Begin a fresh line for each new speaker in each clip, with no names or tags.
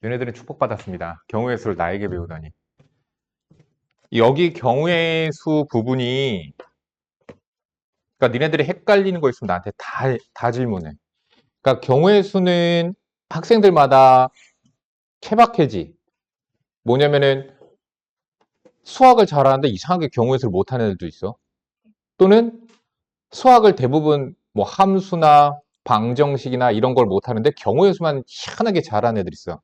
너네들은 축복받았습니다. 경우의 수를 나에게 배우다니. 여기 경우의 수 부분이, 그러니까 니네들이 헷갈리는 거 있으면 나한테 다 질문해. 그러니까 경우의 수는 학생들마다 케바케지. 뭐냐면은 수학을 잘하는데 이상하게 경우의 수를 못하는 애들도 있어. 또는 수학을 대부분 뭐 함수나 방정식이나 이런 걸 못하는데 경우의 수만 희한하게 잘하는 애들 있어.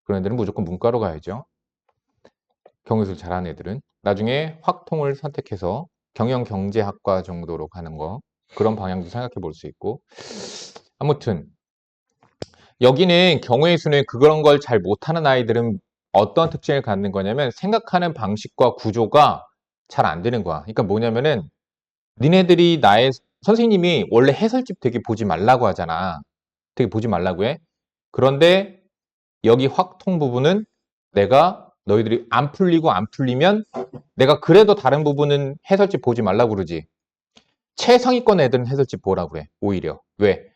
그런 애들은 무조건 문과로 가야죠. 경우의 수를 잘하는 애들은. 나중에 확통을 선택해서 경영경제학과 정도로 가는 거. 그런 방향도 생각해 볼 수 있고. 아무튼 여기는 경우의 수는 그런 걸 잘 못하는 아이들은 어떤 특징을 갖는 거냐면 생각하는 방식과 구조가 잘 안 되는 거야. 그러니까 뭐냐면은 니네들이 선생님이 원래 해설집 되게 보지 말라고 하잖아. 되게 보지 말라고 해. 그런데 여기 확통 부분은 내가 너희들이 안 풀리고 안 풀리면 내가 그래도 다른 부분은 해설집 보지 말라고 그러지. 최상위권 애들은 해설집 보라고 그래. 오히려. 왜?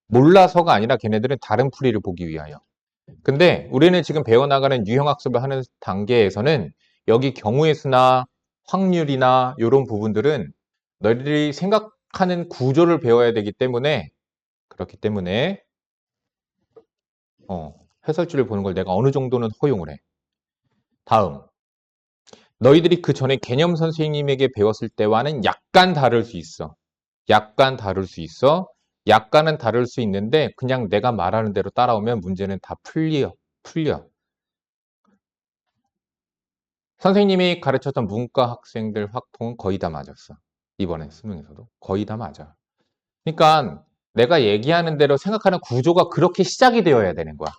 몰라서가 아니라 걔네들은 다른 풀이를 보기 위하여. 근데 우리는 지금 배워나가는 유형학습을 하는 단계에서는 여기 경우의 수나 확률이나 이런 부분들은 너희들이 생각하는 구조를 배워야 되기 때문에 그렇기 때문에 해설지를 보는 걸 내가 어느 정도는 허용을 해. 다음. 너희들이 그 전에 개념 선생님에게 배웠을 때와는 약간 다를 수 있어. 약간 다를 수 있어. 약간은 다를 수 있는데 그냥 내가 말하는 대로 따라오면 문제는 다 풀려. 선생님이 가르쳤던 문과 학생들 확통은 거의 다 맞았어. 이번에 수능에서도 거의 다 맞아. 그러니까 내가 얘기하는 대로 생각하는 구조가 그렇게 시작이 되어야 되는 거야.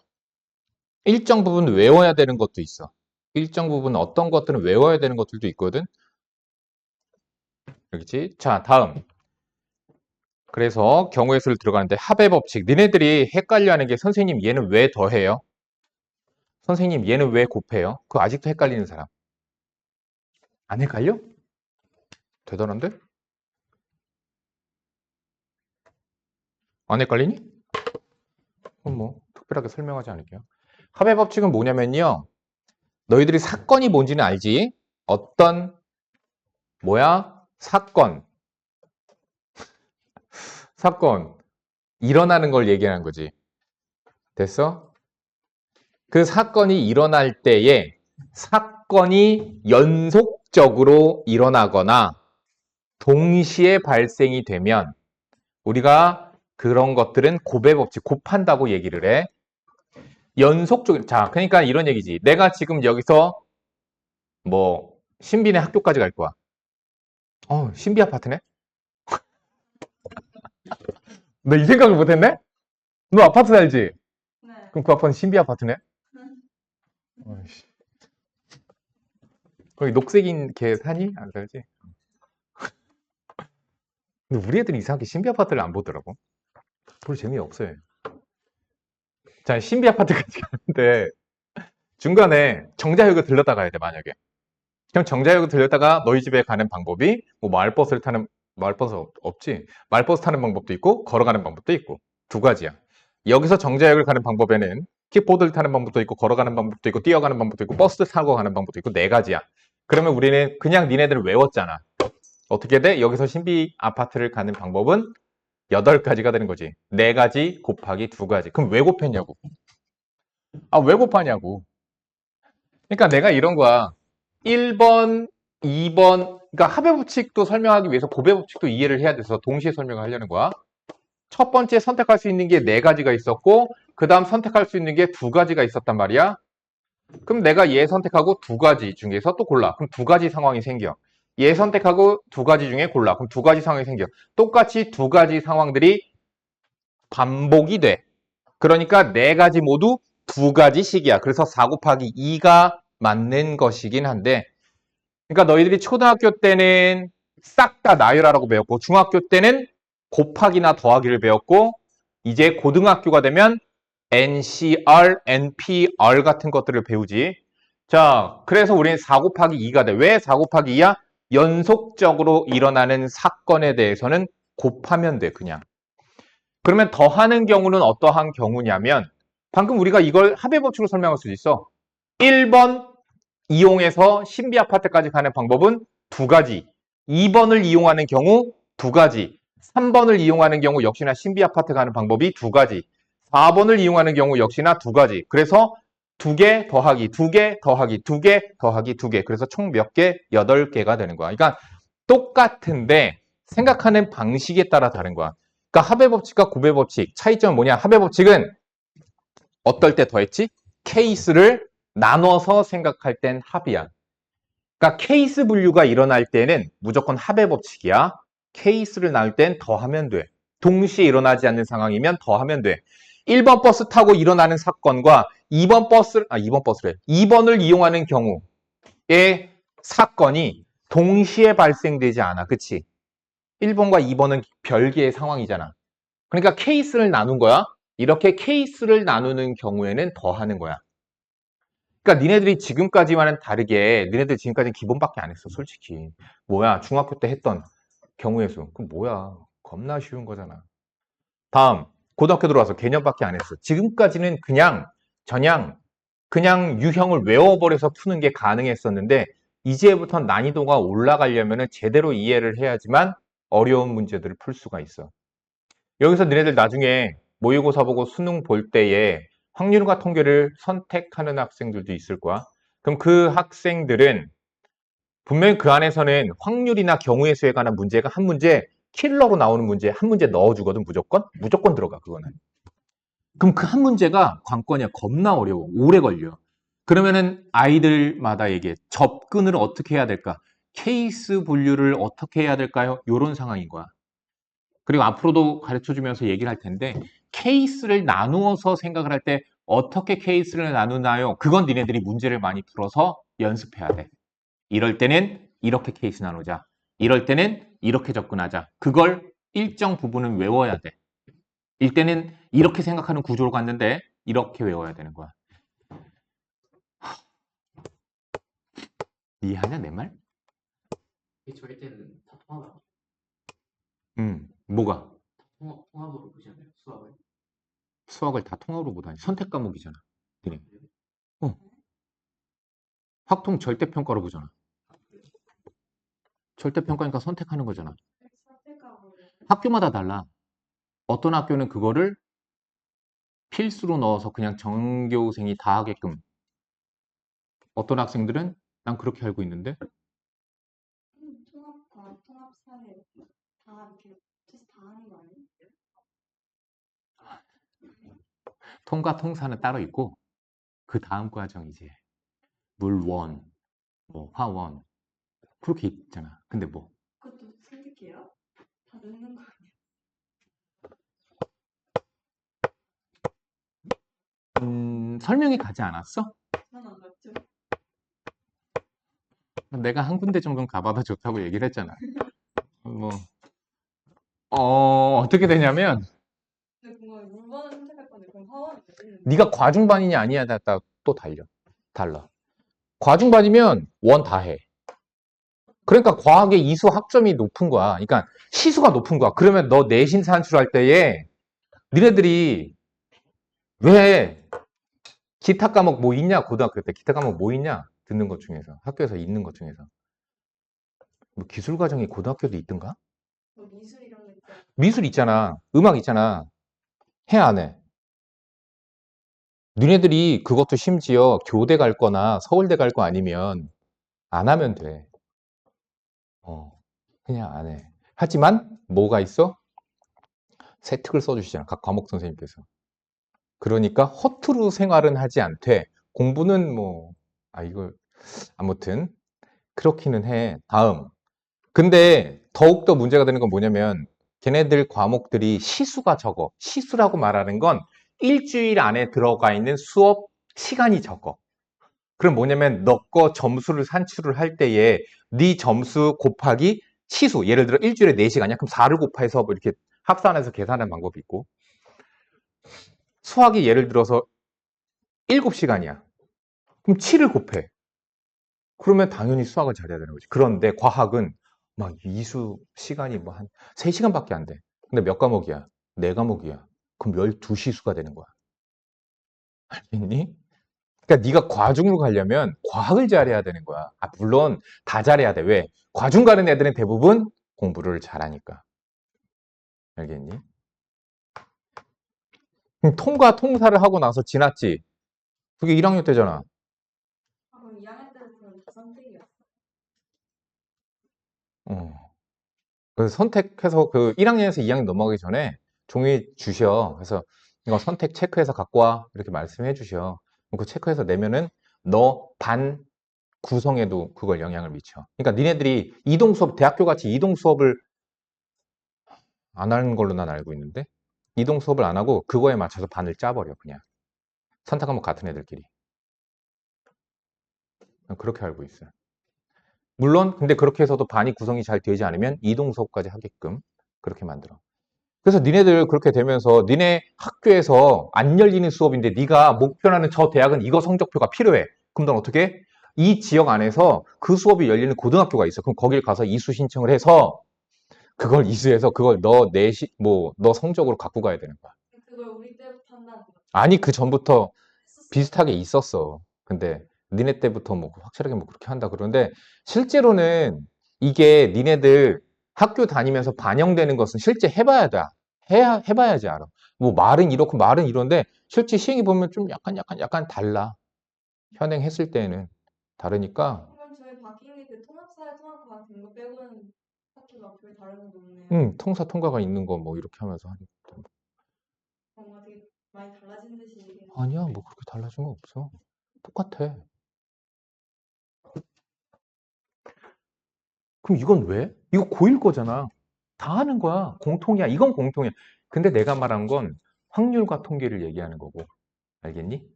일정 부분 외워야 되는 것도 있어. 일정 부분 어떤 것들은 외워야 되는 것들도 있거든. 그렇지? 자, 다음. 그래서 경우의 수를 들어가는데 합의 법칙. 니네들이 헷갈려하는 게 선생님 얘는 왜 더해요? 선생님 얘는 왜 곱해요? 그거 아직도 헷갈리는 사람. 안 헷갈려? 대단한데? 안 헷갈리니? 그럼 뭐 특별하게 설명하지 않을게요. 합의 법칙은 뭐냐면요. 너희들이 사건이 뭔지는 알지? 어떤 사건 일어나는 걸 얘기하는 거지. 됐어? 그 사건이 일어날 때에 사건이 연속적으로 일어나거나 동시에 발생이 되면 우리가 그런 것들은 곱의 법칙, 곱한다고 얘기를 해. 연속적으로. 자, 그러니까 이런 얘기지. 내가 지금 여기서 뭐 신비네 학교까지 갈 거야. 신비 아파트네? 너 이 생각을 못했네? 너 아파트 살지?
네.
그럼 그 아파트는 신비 아파트네? 어이씨. 거기 녹색인 걔 사니? 안 살지? 근데 우리 애들이 이상하게 신비 아파트를 안 보더라고. 별로 재미없어요. 자, 신비 아파트까지 가는데 중간에 정자역을 들렀다 가야 돼, 만약에. 그럼 정자역을 들렸다가 너희 집에 가는 방법이 뭐 마을버스 없지? 마을버스 타는 방법도 있고 걸어가는 방법도 있고 두 가지야. 여기서 정자역을 가는 방법에는 킥보드를 타는 방법도 있고 걸어가는 방법도 있고 뛰어가는 방법도 있고 버스 타고 가는 방법도 있고 네 가지야. 그러면 우리는 그냥 니네들을 외웠잖아. 어떻게 돼? 여기서 신비 아파트를 가는 방법은 8가지가 되는 거지. 4가지 곱하기 2가지. 그럼 왜 곱했냐고. 왜 곱하냐고. 그러니까 내가 이런 거야. 1번, 2번, 그러니까 합의 법칙도 설명하기 위해서 곱의 법칙도 이해를 해야 돼서 동시에 설명을 하려는 거야. 첫 번째 선택할 수 있는 게 4가지가 있었고, 그 다음 선택할 수 있는 게 2가지가 있었단 말이야. 그럼 내가 얘 선택하고 2가지 중에서 또 골라. 그럼 2가지 상황이 생겨. 얘 선택하고 2가지 중에 골라. 그럼 2가지 상황이 생겨. 똑같이 2가지 상황들이 반복이 돼. 그러니까 4가지 모두 2가지씩이야. 그래서 4 곱하기 2가 맞는 것이긴 한데, 그러니까 너희들이 초등학교 때는 싹 다 나열하라고 배웠고 중학교 때는 곱하기나 더하기를 배웠고 이제 고등학교가 되면 NCR, NPR 같은 것들을 배우지. 자, 그래서 우리는 4 곱하기 2가 돼. 왜 4 곱하기 2야? 연속적으로 일어나는 사건에 대해서는 곱하면 돼, 그냥. 그러면 더하는 경우는 어떠한 경우냐면 방금 우리가 이걸 합의 법칙으로 설명할 수 있어. 1번 이용해서 신비 아파트까지 가는 방법은 두 가지. 2번을 이용하는 경우 두 가지. 3번을 이용하는 경우 역시나 신비 아파트 가는 방법이 두 가지. 4번을 이용하는 경우 역시나 두 가지. 그래서 두 개 더하기, 두 개 더하기, 두 개 더하기, 두 개. 그래서 총 몇 개? 8개가 되는 거야. 그러니까 똑같은데 생각하는 방식에 따라 다른 거야. 그러니까 합의 법칙과 고배 법칙 차이점은 뭐냐? 합의 법칙은 어떨 때 더했지? 케이스를 나눠서 생각할 땐 합이야. 그러니까 케이스 분류가 일어날 때는 무조건 합의 법칙이야. 케이스를 나눌 땐 더하면 돼. 동시에 일어나지 않는 상황이면 더하면 돼. 1번 버스 타고 일어나는 사건과 2번을 이용하는 경우의 사건이 동시에 발생되지 않아. 그치? 1번과 2번은 별개의 상황이잖아. 그러니까 케이스를 나눈 거야. 이렇게 케이스를 나누는 경우에는 더하는 거야. 그러니까 니네들이 지금까지와는 다르게 니네들 지금까지는 기본밖에 안 했어. 솔직히. 뭐야? 중학교 때 했던 경우의 수. 그럼 뭐야? 겁나 쉬운 거잖아. 다음. 고등학교 들어와서 개념밖에 안 했어. 지금까지는 그냥 유형을 외워버려서 푸는 게 가능했었는데 이제부터 난이도가 올라가려면 제대로 이해를 해야지만 어려운 문제들을 풀 수가 있어. 여기서 너네들 나중에 모의고사 보고 수능 볼 때에 확률과 통계를 선택하는 학생들도 있을 거야. 그럼 그 학생들은 분명히 그 안에서는 확률이나 경우의 수에 관한 문제가 한 문제 킬러로 나오는 문제 한 문제 넣어주거든. 무조건 들어가 그거는. 그럼 그 한 문제가 관건이야. 겁나 어려워. 오래 걸려. 그러면은 아이들마다 얘기해. 접근을 어떻게 해야 될까? 케이스 분류를 어떻게 해야 될까요? 이런 상황인 거야. 그리고 앞으로도 가르쳐주면서 얘기를 할 텐데 케이스를 나누어서 생각을 할 때 어떻게 케이스를 나누나요? 그건 니네들이 문제를 많이 풀어서 연습해야 돼. 이럴 때는 이렇게 케이스 나누자. 이럴 때는 이렇게 접근하자. 그걸 일정 부분은 외워야 돼. 이때는 이렇게 생각하는 구조로 갔는데 이렇게 외워야 되는 거야. 이해하냐 내 말?
저희 때는 다 통합,
뭐가?
통합으로 보잖아요, 수학을.
수학을 다 통합으로 보다니. 선택 과목이잖아. 니네. 확통 절대평가로 보잖아. 절대평가니까 선택하는 거잖아. 학교마다 달라. 어떤 학교는 그거를 필수로 넣어서 그냥 전교생이 다 하게끔. 어떤 학생들은 난 그렇게 알고 있는데
통합과 통합사회 다 이렇게 합쳐서 다 하는 거 아니에요?
통과 통사는 따로 있고 그 다음 과정이지. 물원, 뭐 화원 그렇게 있잖아. 근데 뭐
그것도 선택해요? 다 넣는 거 아니에요?
설명이 가지 않았어?
전안 맞죠?
내가 한 군데 정도는 가봐도 좋다고 얘기를 했잖아. 뭐 어떻게 되냐면
근데 그거 물건을 선택할 건데 그럼 화원이 되는
네가 과중반이냐 아니냐 또 달라. 과중반이면 원 다 해. 그러니까 과학의 이수 학점이 높은 거야. 그러니까 시수가 높은 거야. 그러면 너 내신 산출할 때에 니네들이 왜 기타 과목 뭐 있냐? 고등학교 때 기타 과목 뭐 있냐? 듣는 것 중에서 학교에서 있는 것 중에서 뭐 기술 과정이 고등학교도 있던가?
뭐 미술 이런 거 있잖아.
미술 있잖아. 음악 있잖아. 해 안 해? 니네들이 그것도 심지어 교대 갈 거나 서울대 갈 거 아니면 안 하면 돼. 그냥 안 해. 하지만 뭐가 있어? 세특을 써주시잖아. 각 과목 선생님께서. 그러니까 허투루 생활은 하지 않되 공부는 뭐 이걸 아무튼 그렇기는 해. 다음. 근데 더욱더 문제가 되는 건 뭐냐면 걔네들 과목들이 시수가 적어. 시수라고 말하는 건 일주일 안에 들어가 있는 수업 시간이 적어. 그럼 뭐냐면 너 거 점수를 산출을 할 때에 네 점수 곱하기 시수. 예를 들어 일주일에 4시간이야. 그럼 4를 곱해서 뭐 이렇게 합산해서 계산하는 방법이 있고 수학이 예를 들어서 7시간이야. 그럼 7을 곱해. 그러면 당연히 수학을 잘해야 되는 거지. 그런데 과학은 막 이수 시간이 뭐 한 3시간밖에 안 돼. 근데 몇 과목이야? 4과목이야. 그럼 12시수가 되는 거야. 알겠니? 그러니까 네가 과중을 가려면 과학을 잘해야 되는 거야. 물론 다 잘해야 돼. 왜? 과중 가는 애들은 대부분 공부를 잘하니까. 알겠니? 그럼 통과 통사를 하고 나서 지났지. 그게 1학년 때잖아.
아, 그럼 2학년 때부터는 다 선택이었어.
어. 그래서 선택해서 그 1학년에서 2학년 넘어가기 전에 종이 주셔. 그래서 이거 선택 체크해서 갖고 와. 이렇게 말씀해 주셔. 그럼 그 체크해서 내면은 너 반 구성에도 그걸 영향을 미쳐. 그러니까 니네들이 이동 수업, 대학교 같이 이동 수업을 안 하는 걸로 난 알고 있는데 이동 수업을 안 하고 그거에 맞춰서 반을 짜버려 그냥. 선택 과목 같은 애들끼리. 그렇게 알고 있어요. 물론 근데 그렇게 해서도 반이 구성이 잘 되지 않으면 이동 수업까지 하게끔 그렇게 만들어. 그래서 니네들 그렇게 되면서 니네 학교에서 안 열리는 수업인데 네가 목표하는 저 대학은 이거 성적표가 필요해. 그럼 넌 어떻게 해? 이 지역 안에서 그 수업이 열리는 고등학교가 있어. 그럼 거길 가서 이수 신청을 해서 그걸 이수해서 그걸 너 성적으로 갖고 가야 되는 거야.
그걸 우리 때부터 한다는 거
아니 그 전부터
했었어.
비슷하게 있었어. 근데 니네 때부터 뭐 확실하게 뭐 그렇게 한다 그러는데 실제로는 이게 니네들 학교 다니면서 반영되는 것은 실제 해봐야 돼. 해봐야지 알아. 뭐 말은 이렇고 말은 이런데 실제 시행해 보면 좀 약간 달라. 현행했을 때는 다르니까.
그럼 저희 박인이 그 통합사회 통합과 같은 거 빼고는 학교가 별 다른 건 없네요.
통사 통과가 있는 거 뭐 이렇게 하면서 하니까.
뭔가 되게 많이 달라진 듯이 얘기해.
아니야, 뭐 그렇게 달라진 거 없어. 똑같아. 그럼 이건 왜? 이거 고1 거잖아. 다 하는 거야. 공통이야. 이건 공통이야. 근데 내가 말한 건 확률과 통계를 얘기하는 거고. 알겠니?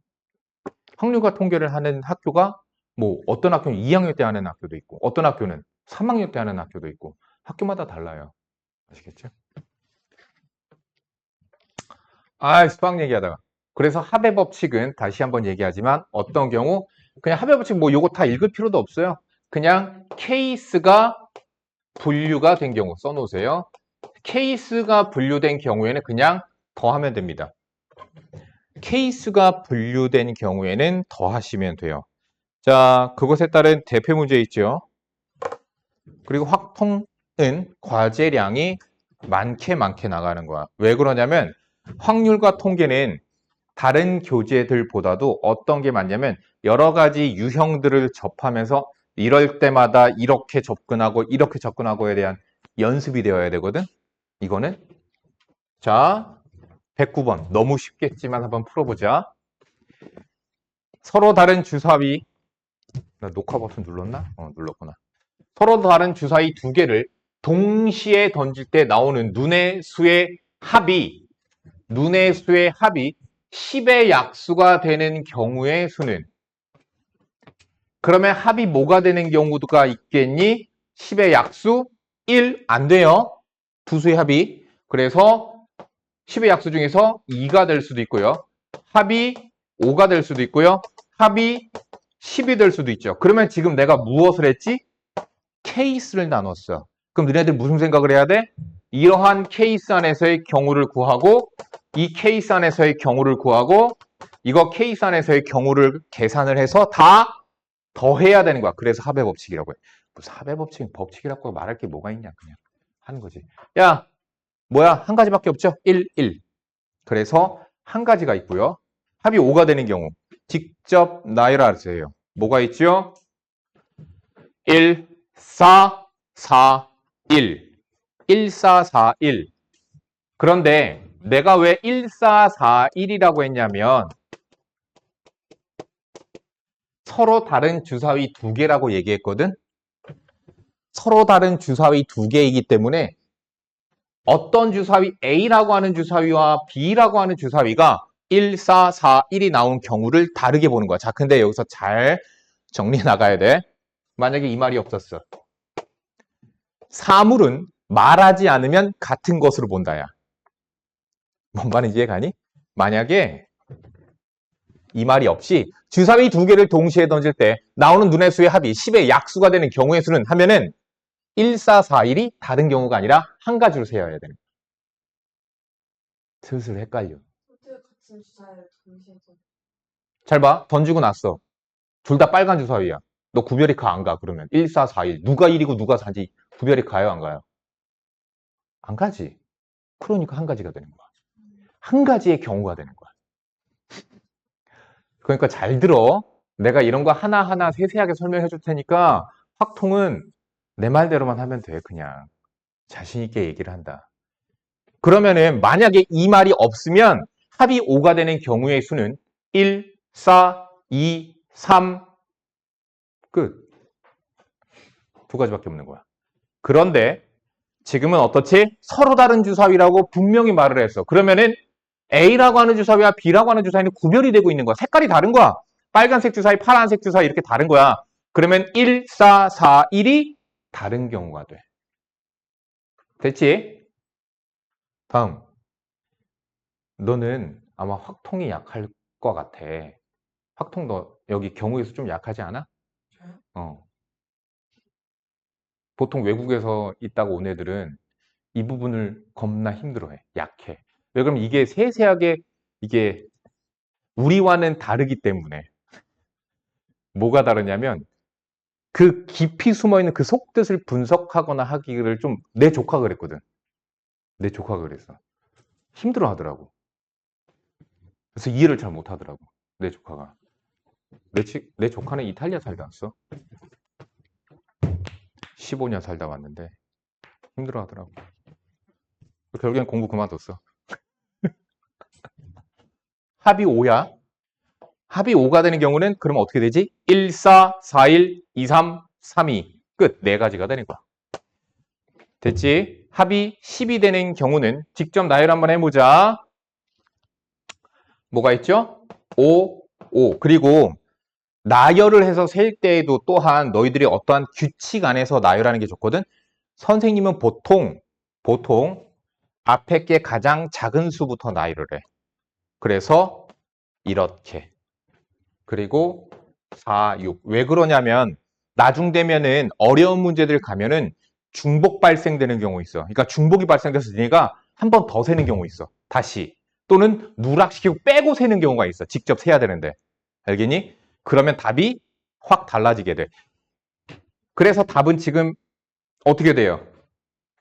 확률과 통계를 하는 학교가 뭐 어떤 학교는 2학년 때 하는 학교도 있고 어떤 학교는 3학년 때 하는 학교도 있고 학교마다 달라요. 아시겠죠? 수학 얘기하다가. 그래서 합의 법칙은 다시 한번 얘기하지만 어떤 경우 그냥 합의 법칙 뭐 요거 다 읽을 필요도 없어요. 그냥 케이스가 분류가 된 경우 써놓으세요. 케이스가 분류된 경우에는 그냥 더하면 됩니다. 케이스가 분류된 경우에는 더하시면 돼요. 자, 그것에 따른 대표 문제 있죠. 그리고 확통은 과제량이 많게 나가는 거야. 왜 그러냐면 확률과 통계는 다른 교재들보다도 어떤 게 많냐면 여러 가지 유형들을 접하면서 이럴 때마다 이렇게 접근하고에 대한 연습이 되어야 되거든. 이거는 자 109번 너무 쉽겠지만 한번 풀어보자. 서로 다른 주사위 나 녹화 버튼 눌렀나? 눌렀구나. 서로 다른 주사위 두 개를 동시에 던질 때 나오는 눈의 수의 합이 10의 약수가 되는 경우의 수는 그러면 합이 뭐가 되는 경우가 있겠니? 10의 약수 1 안 돼요. 두 수의 합이. 그래서 10의 약수 중에서 2가 될 수도 있고요. 합이 5가 될 수도 있고요. 합이 10이 될 수도 있죠. 그러면 지금 내가 무엇을 했지? 케이스를 나눴어. 그럼 너네들 무슨 생각을 해야 돼? 이러한 케이스 안에서의 경우를 구하고 이 케이스 안에서의 경우를 구하고 이거 케이스 안에서의 경우를 계산을 해서 다 더해야 되는 거야. 그래서 합의 법칙이라고 해. 무슨 합의 법칙이라고 말할 게 뭐가 있냐. 그냥 하는 거지. 야, 뭐야? 한 가지밖에 없죠? 1, 1. 그래서 한 가지가 있고요. 합이 5가 되는 경우 직접 나열하 세요. 뭐가 있죠? 1, 4, 4, 1. 1, 4, 4, 1. 그런데 내가 왜 1, 4, 4, 1이라고 했냐면 서로 다른 주사위 두 개라고 얘기했거든? 서로 다른 주사위 두 개이기 때문에 어떤 주사위 A라고 하는 주사위와 B라고 하는 주사위가 1, 4, 4, 1이 나온 경우를 다르게 보는 거야. 자, 근데 여기서 잘 정리 나가야 돼. 만약에 이 말이 없었어. 사물은 말하지 않으면 같은 것으로 본다야. 뭔 말인지 이해가니? 만약에 이 말이 없이 주사위 두 개를 동시에 던질 때 나오는 눈의 수의 합이 10의 약수가 되는 경우의 수는 하면은 1, 4, 4, 1이 다른 경우가 아니라 한 가지로 세어야 되는 거야. 슬슬 헷갈려.
어떻게 같은 주사위를 동시에 좀
잘 봐. 던지고 났어. 둘 다 빨간 주사위야. 너 구별이 가, 안 가? 그러면 1, 4, 4, 1. 누가 1이고 누가 4인지 구별이 가요, 안 가요? 안 가지. 그러니까 한 가지가 되는 거야. 한 가지의 경우가 되는 거야. 그러니까 잘 들어. 내가 이런 거 하나하나 세세하게 설명해 줄 테니까 확통은 내 말대로만 하면 돼, 그냥. 자신 있게 얘기를 한다. 그러면은 만약에 이 말이 없으면 합이 5가 되는 경우의 수는 1, 4, 2, 3, 끝. 두 가지밖에 없는 거야. 그런데 지금은 어떻지? 서로 다른 주사위라고 분명히 말을 했어. 그러면은 A라고 하는 주사위와 B라고 하는 주사위는 구별이 되고 있는 거야. 색깔이 다른 거야. 빨간색 주사위, 파란색 주사위 이렇게 다른 거야. 그러면 1, 4, 4, 1이 다른 경우가 돼. 됐지? 다음. 너는 아마 확통이 약할 것 같아. 확통 너 여기 경우에서 좀 약하지 않아? 보통 외국에서 있다가 온 애들은 이 부분을 겁나 힘들어해. 약해. 왜 그러면 이게 세세하게 이게 우리와는 다르기 때문에. 뭐가 다르냐면 그 깊이 숨어있는 그 속뜻을 분석하거나 하기를 좀 내 조카가 그랬거든. 내 조카가 그랬어. 힘들어 하더라고. 그래서 이해를 잘 못 하더라고. 내 조카가. 내 조카는 이탈리아 살다 왔어. 15년 살다 왔는데 힘들어 하더라고. 결국엔 공부 그만뒀어. 합이 5야. 합이 5가 되는 경우는 그러면 어떻게 되지? 1, 4, 4, 1, 2, 3, 3, 2. 끝. 네 가지가 되는 거야. 됐지? 합이 10이 되는 경우는 직접 나열 한번 해보자. 뭐가 있죠? 5, 5. 그리고 나열을 해서 셀 때에도 또한 너희들이 어떠한 규칙 안에서 나열하는 게 좋거든. 선생님은 보통 앞에 게 가장 작은 수부터 나열을 해. 그래서 이렇게. 그리고 4, 6. 왜 그러냐면 나중 되면은 어려운 문제들 가면은 중복 발생되는 경우 있어. 그러니까 중복이 발생돼서 니가 한 번 더 세는 경우 있어. 다시. 또는 누락시키고 빼고 세는 경우가 있어. 직접 세야 되는데. 알겠니? 그러면 답이 확 달라지게 돼. 그래서 답은 지금 어떻게 돼요?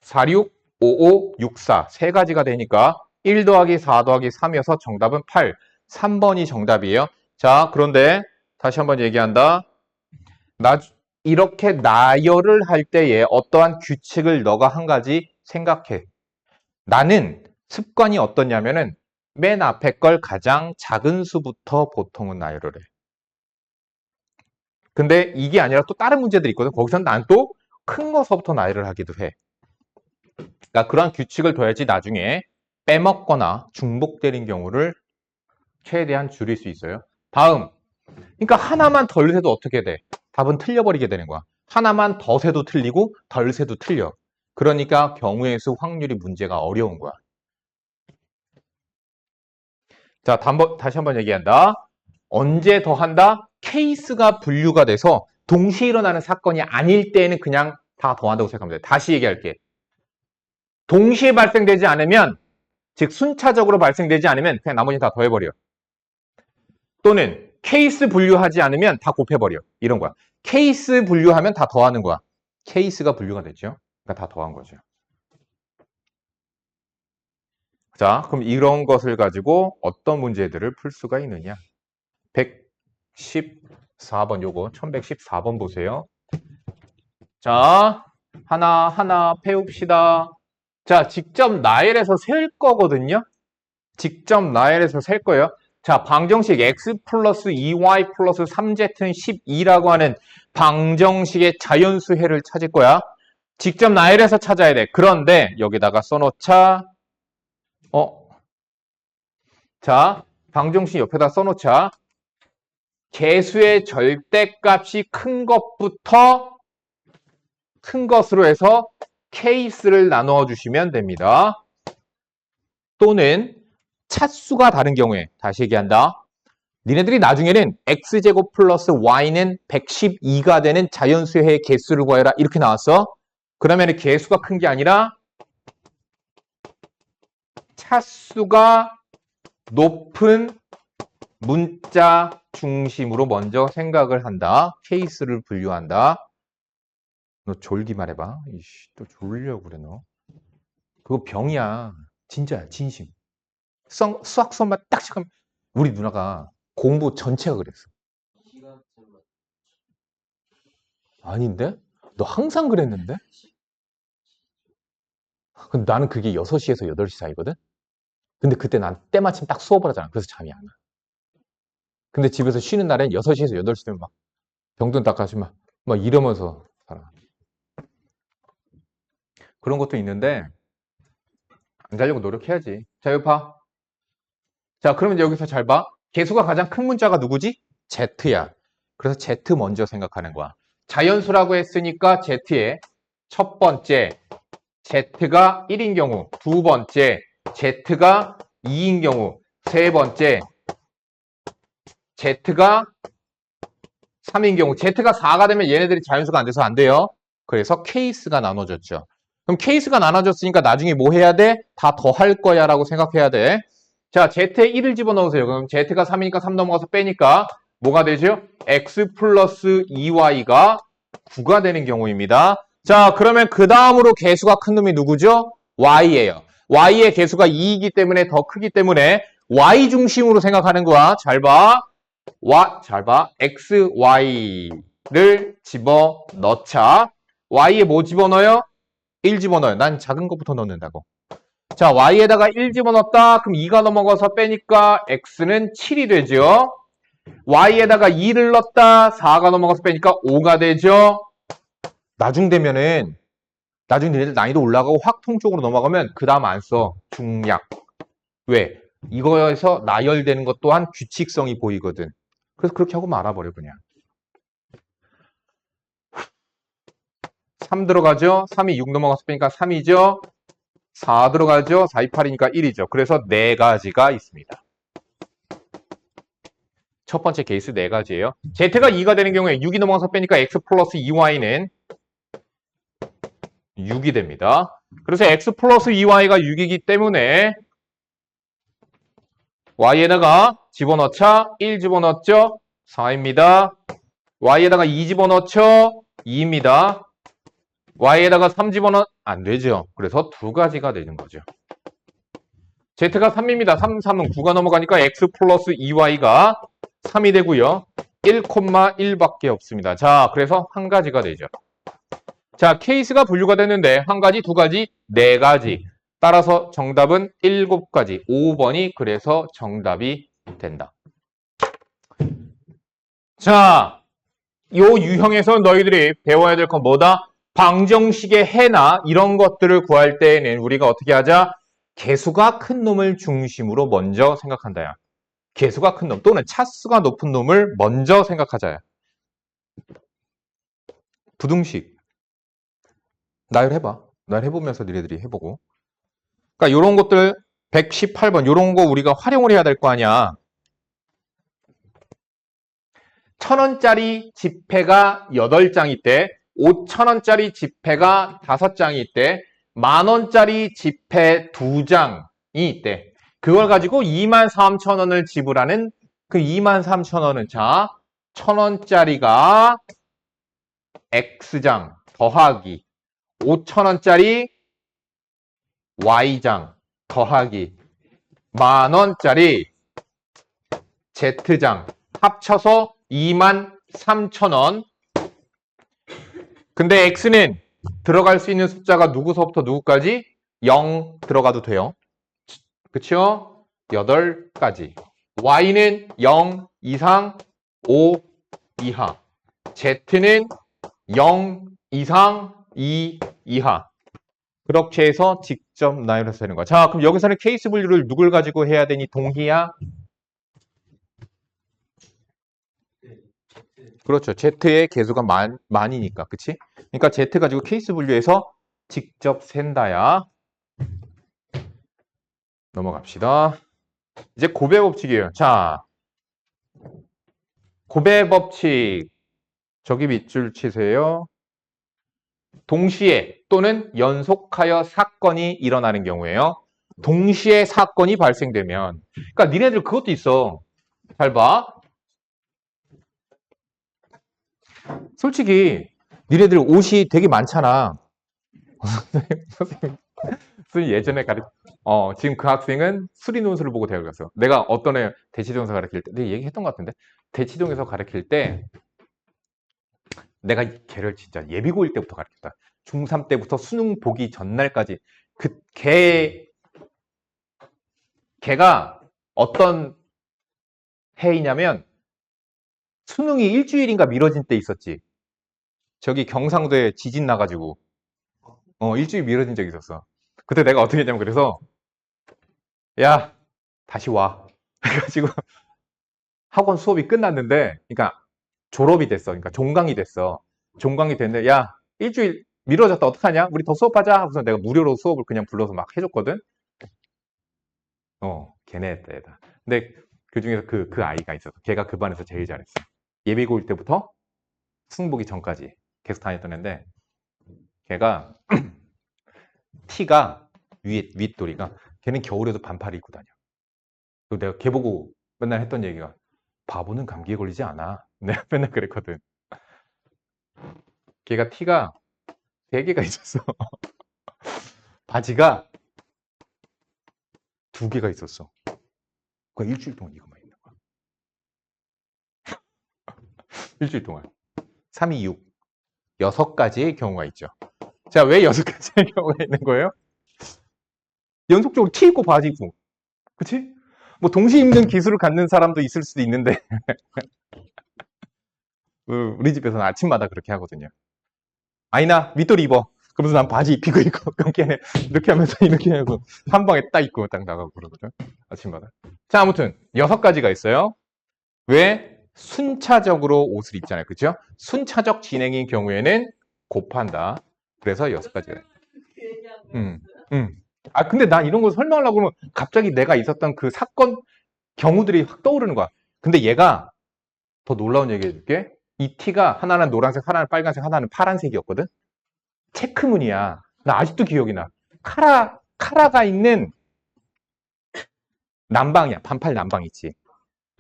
4, 6, 5, 5, 6, 4. 세 가지가 되니까 1 더하기 4 더하기 3이어서 정답은 8. 3번이 정답이에요. 자, 그런데 다시 한번 얘기한다. 이렇게 나열을 할 때에 어떠한 규칙을 너가 한 가지 생각해. 나는 습관이 어떠냐면은 맨 앞에 걸 가장 작은 수부터 보통은 나열을 해. 근데 이게 아니라 또 다른 문제들이 있거든. 거기서는 난 또 큰 거서부터 나열을 하기도 해. 그러니까 그런 규칙을 둬야지 나중에 빼먹거나 중복되는 경우를 최대한 줄일 수 있어요. 다음. 그러니까 하나만 덜 세도 어떻게 돼? 답은 틀려버리게 되는 거야. 하나만 더 세도 틀리고 덜 세도 틀려. 그러니까 경우의 수 확률이 문제가 어려운 거야. 자, 다시 한번 얘기한다. 언제 더한다? 케이스가 분류가 돼서 동시에 일어나는 사건이 아닐 때에는 그냥 다 더한다고 생각하면 돼. 다시 얘기할게. 동시에 발생되지 않으면, 즉 순차적으로 발생되지 않으면 그냥 나머지 다 더해버려. 또는 케이스 분류하지 않으면 다 곱해버려. 이런 거야. 케이스 분류하면 다 더하는 거야. 케이스가 분류가 됐죠. 그러니까 다 더한 거죠. 자, 그럼 이런 것을 가지고 어떤 문제들을 풀 수가 있느냐. 114번 요거 1114번 보세요. 자, 하나하나 배웁시다. 자, 직접 나열해서 셀 거거든요. 직접 나열해서 셀 거예요. 자, 방정식 x 플러스 2y 플러스 3z는 12라고 하는 방정식의 자연수해를 찾을 거야. 직접 나열해서 찾아야 돼. 그런데 여기다가 써놓자. 자, 방정식 옆에다 써놓자. 개수의 절대값이 큰 것부터 큰 것으로 해서 케이스를 나누어 주시면 됩니다. 또는 차수가 다른 경우에 다시 얘기한다. 니네들이 나중에는 x제곱 플러스 y는 112가 되는 자연수의 개수를 구하여라 이렇게 나왔어. 그러면 개수가 큰 게 아니라 차수가 높은 문자 중심으로 먼저 생각을 한다. 케이스를 분류한다. 너 졸기 말해봐. 이씨, 또 졸려고 그래, 너. 그거 병이야. 진짜야, 진심. 수학 수업만 딱 시작하면, 우리 누나가 공부 전체가 그랬어. 아닌데? 너 항상 그랬는데? 근데 나는 그게 6시에서 8시 사이거든? 근데 그때 난 때마침 딱 수업을 하잖아. 그래서 잠이 안 와. 근데 집에서 쉬는 날엔 6시에서 8시 되면 막 병든 닦아서 막 이러면서 살아. 그런 것도 있는데 안 자려고 노력해야지. 자, 여기 봐. 자, 그러면 여기서 잘 봐. 개수가 가장 큰 문자가 누구지? Z야. 그래서 Z 먼저 생각하는 거야. 자연수라고 했으니까 Z의 첫 번째 Z가 1인 경우, 두 번째 Z가 2인 경우, 세 번째 Z가 3인 경우, Z가 4가 되면 얘네들이 자연수가 안 돼서 안 돼요. 그래서 케이스가 나눠졌죠. 그럼 케이스가 나눠졌으니까 나중에 뭐 해야 돼? 다 더할 거야 라고 생각해야 돼. 자, Z에 1을 집어넣으세요. 그럼 Z가 3이니까 3 넘어가서 빼니까 뭐가 되죠? X 플러스 2Y가 9가 되는 경우입니다. 자, 그러면 그 다음으로 개수가 큰 놈이 누구죠? Y예요. Y의 개수가 2이기 때문에 더 크기 때문에 Y 중심으로 생각하는 거야. 잘 봐. 잘 봐. X, Y를 집어넣자. Y에 뭐 집어넣어요? 1 집어넣어요. 난 작은 것부터 넣는다고. 자, Y에다가 1 집어넣었다. 그럼 2가 넘어가서 빼니까 X는 7이 되죠. Y에다가 2를 넣었다. 4가 넘어가서 빼니까 5가 되죠. 나중에 얘네들 난이도 올라가고 확통 쪽으로 넘어가면 그 다음 안 써. 중약. 왜? 이거에서 나열되는 것 또한 규칙성이 보이거든. 그래서 그렇게 하고 말아버려 그냥. 3 들어가죠. 3이 6 넘어가서 빼니까 3이죠. 4 들어가죠. 4, 2, 8이니까 1이죠. 그래서 4가지가 있습니다. 첫 번째 케이스 4가지예요. Z가 2가 되는 경우에 6이 넘어가서 빼니까 X 플러스 2Y는 6이 됩니다. 그래서 X 플러스 2Y가 6이기 때문에 Y에다가 집어넣자. 1 집어넣었죠. 4입니다. Y에다가 2 집어넣죠. 2입니다. Y에다가 3 집어넣 안 되죠. 그래서 2가지가 되는 거죠. Z가 3입니다. 3, 3은 9가 넘어가니까 X 플러스 2Y가 3이 되고요. 1,1밖에 없습니다. 자, 그래서 1가지가 되죠. 자, 케이스가 분류가 됐는데 1가지, 2가지, 4가지. 따라서 정답은 7가지. 5번이 그래서 정답이 된다. 자, 이 유형에서 너희들이 배워야 될 건 뭐다? 방정식의 해나 이런 것들을 구할 때에는 우리가 어떻게 하자? 개수가 큰 놈을 중심으로 먼저 생각한다야. 개수가 큰 놈 또는 차수가 높은 놈을 먼저 생각하자야. 부등식. 나열해봐. 나열해보면서 니네들이 해보고. 그러니까 이런 것들 118번 이런 거 우리가 활용을 해야 될 거 아니야. 1,000원짜리 지폐가 8장이 있대. 5,000원짜리 지폐가 5장이 있대. 10,000원짜리 지폐 2장이 있대. 그걸 가지고 23,000원을 지불하는 그 23,000원은 자, 1,000원짜리가 X장 더하기 5,000원짜리 Y장 더하기 10,000원짜리 Z장 합쳐서 23,000원. 근데 X는 들어갈 수 있는 숫자가 누구서부터 누구까지? 0 들어가도 돼요. 그쵸? 8가지. Y는 0 이상 5 이하. Z는 0 이상 2 이하. 그렇게 해서 직접 나열해서 되는 거야. 자, 그럼 여기서는 케이스 분류를 누굴 가지고 해야 되니? 동희야? 그렇죠. Z의 개수가 많이니까. 그치? 그러니까 Z 가지고 케이스 분류해서 직접 센다야. 넘어갑시다. 이제 곱의 법칙이에요. 자, 곱의 법칙. 저기 밑줄 치세요. 동시에 또는 연속하여 사건이 일어나는 경우에요. 동시에 사건이 발생되면. 그러니까 니네들 그것도 있어. 잘 봐. 솔직히 니네들 옷이 되게 많잖아. 선생님 예전에 지금 그 학생은 수리논술을 보고 대학을 갔어. 내가 어떤 애 대치동에서 가르칠 때, 내가 얘기했던 것 같은데, 대치동에서 가르칠 때 내가 걔를 진짜 예비고일 때부터 가르쳤다. 중3 때부터 수능 보기 전날까지 걔가 어떤 해이냐면 수능이 일주일인가 미뤄진 때 있었지. 저기 경상도에 지진 나가지고 일주일 미뤄진 적이 있었어. 그때 내가 어떻게 했냐면 그래서 야 다시 와 그래가지고 학원 수업이 끝났는데 그러니까 졸업이 됐어. 그러니까 종강이 됐어. 종강이 됐는데 야 일주일 미뤄졌다 어떡하냐? 우리 더 수업하자 하고서 내가 무료로 수업을 그냥 불러서 막 해줬거든. 걔네 애다. 근데 그 중에서 그 아이가 있었어. 걔가 그 반에서 제일 잘했어. 예비고일 때부터 수능 보기 전까지 계속 다녔던 애인데 걔가 티가 윗도리가 걔는 겨울에도 반팔 입고 다녀. 그리고 내가 걔 보고 맨날 했던 얘기가 바보는 감기에 걸리지 않아. 내가 맨날 그랬거든. 걔가 티가 3개가 있었어. 바지가 2개가 있었어. 그 일주일 동안 이것만 입는 거야. 일주일 동안. 3, 2, 6. 6가지의 경우가 있죠. 자, 왜 6가지의 경우가 있는 거예요? 연속적으로 티 입고 바지 입고. 그치? 뭐 동시 입는 기술을 갖는 사람도 있을 수도 있는데 우리 집에서는 아침마다 그렇게 하거든요. 아이나 윗돌이 입어. 그러면서 난 바지 입히고 있고 걔네 이렇게 하면서 이렇게 하고 한 방에 딱 입고 딱 나가고 그러거든. 아침마다. 자, 아무튼 6가지가 있어요. 왜? 순차적으로 옷을 입잖아요. 그죠? 순차적 진행인 경우에는 곱한다. 그래서 6가지가.
그 얘기하는
음, 아, 근데 난 이런 거 설명하려고 그러면 갑자기 내가 있었던 그 사건 경우들이 확 떠오르는 거야. 근데 얘가 더 놀라운 얘기 해줄게. 이 티가 하나는 노란색, 하나는 빨간색, 하나는 파란색이었거든? 체크무늬야. 나 아직도 기억이 나. 카라가 있는 남방이야. 반팔 남방 있지.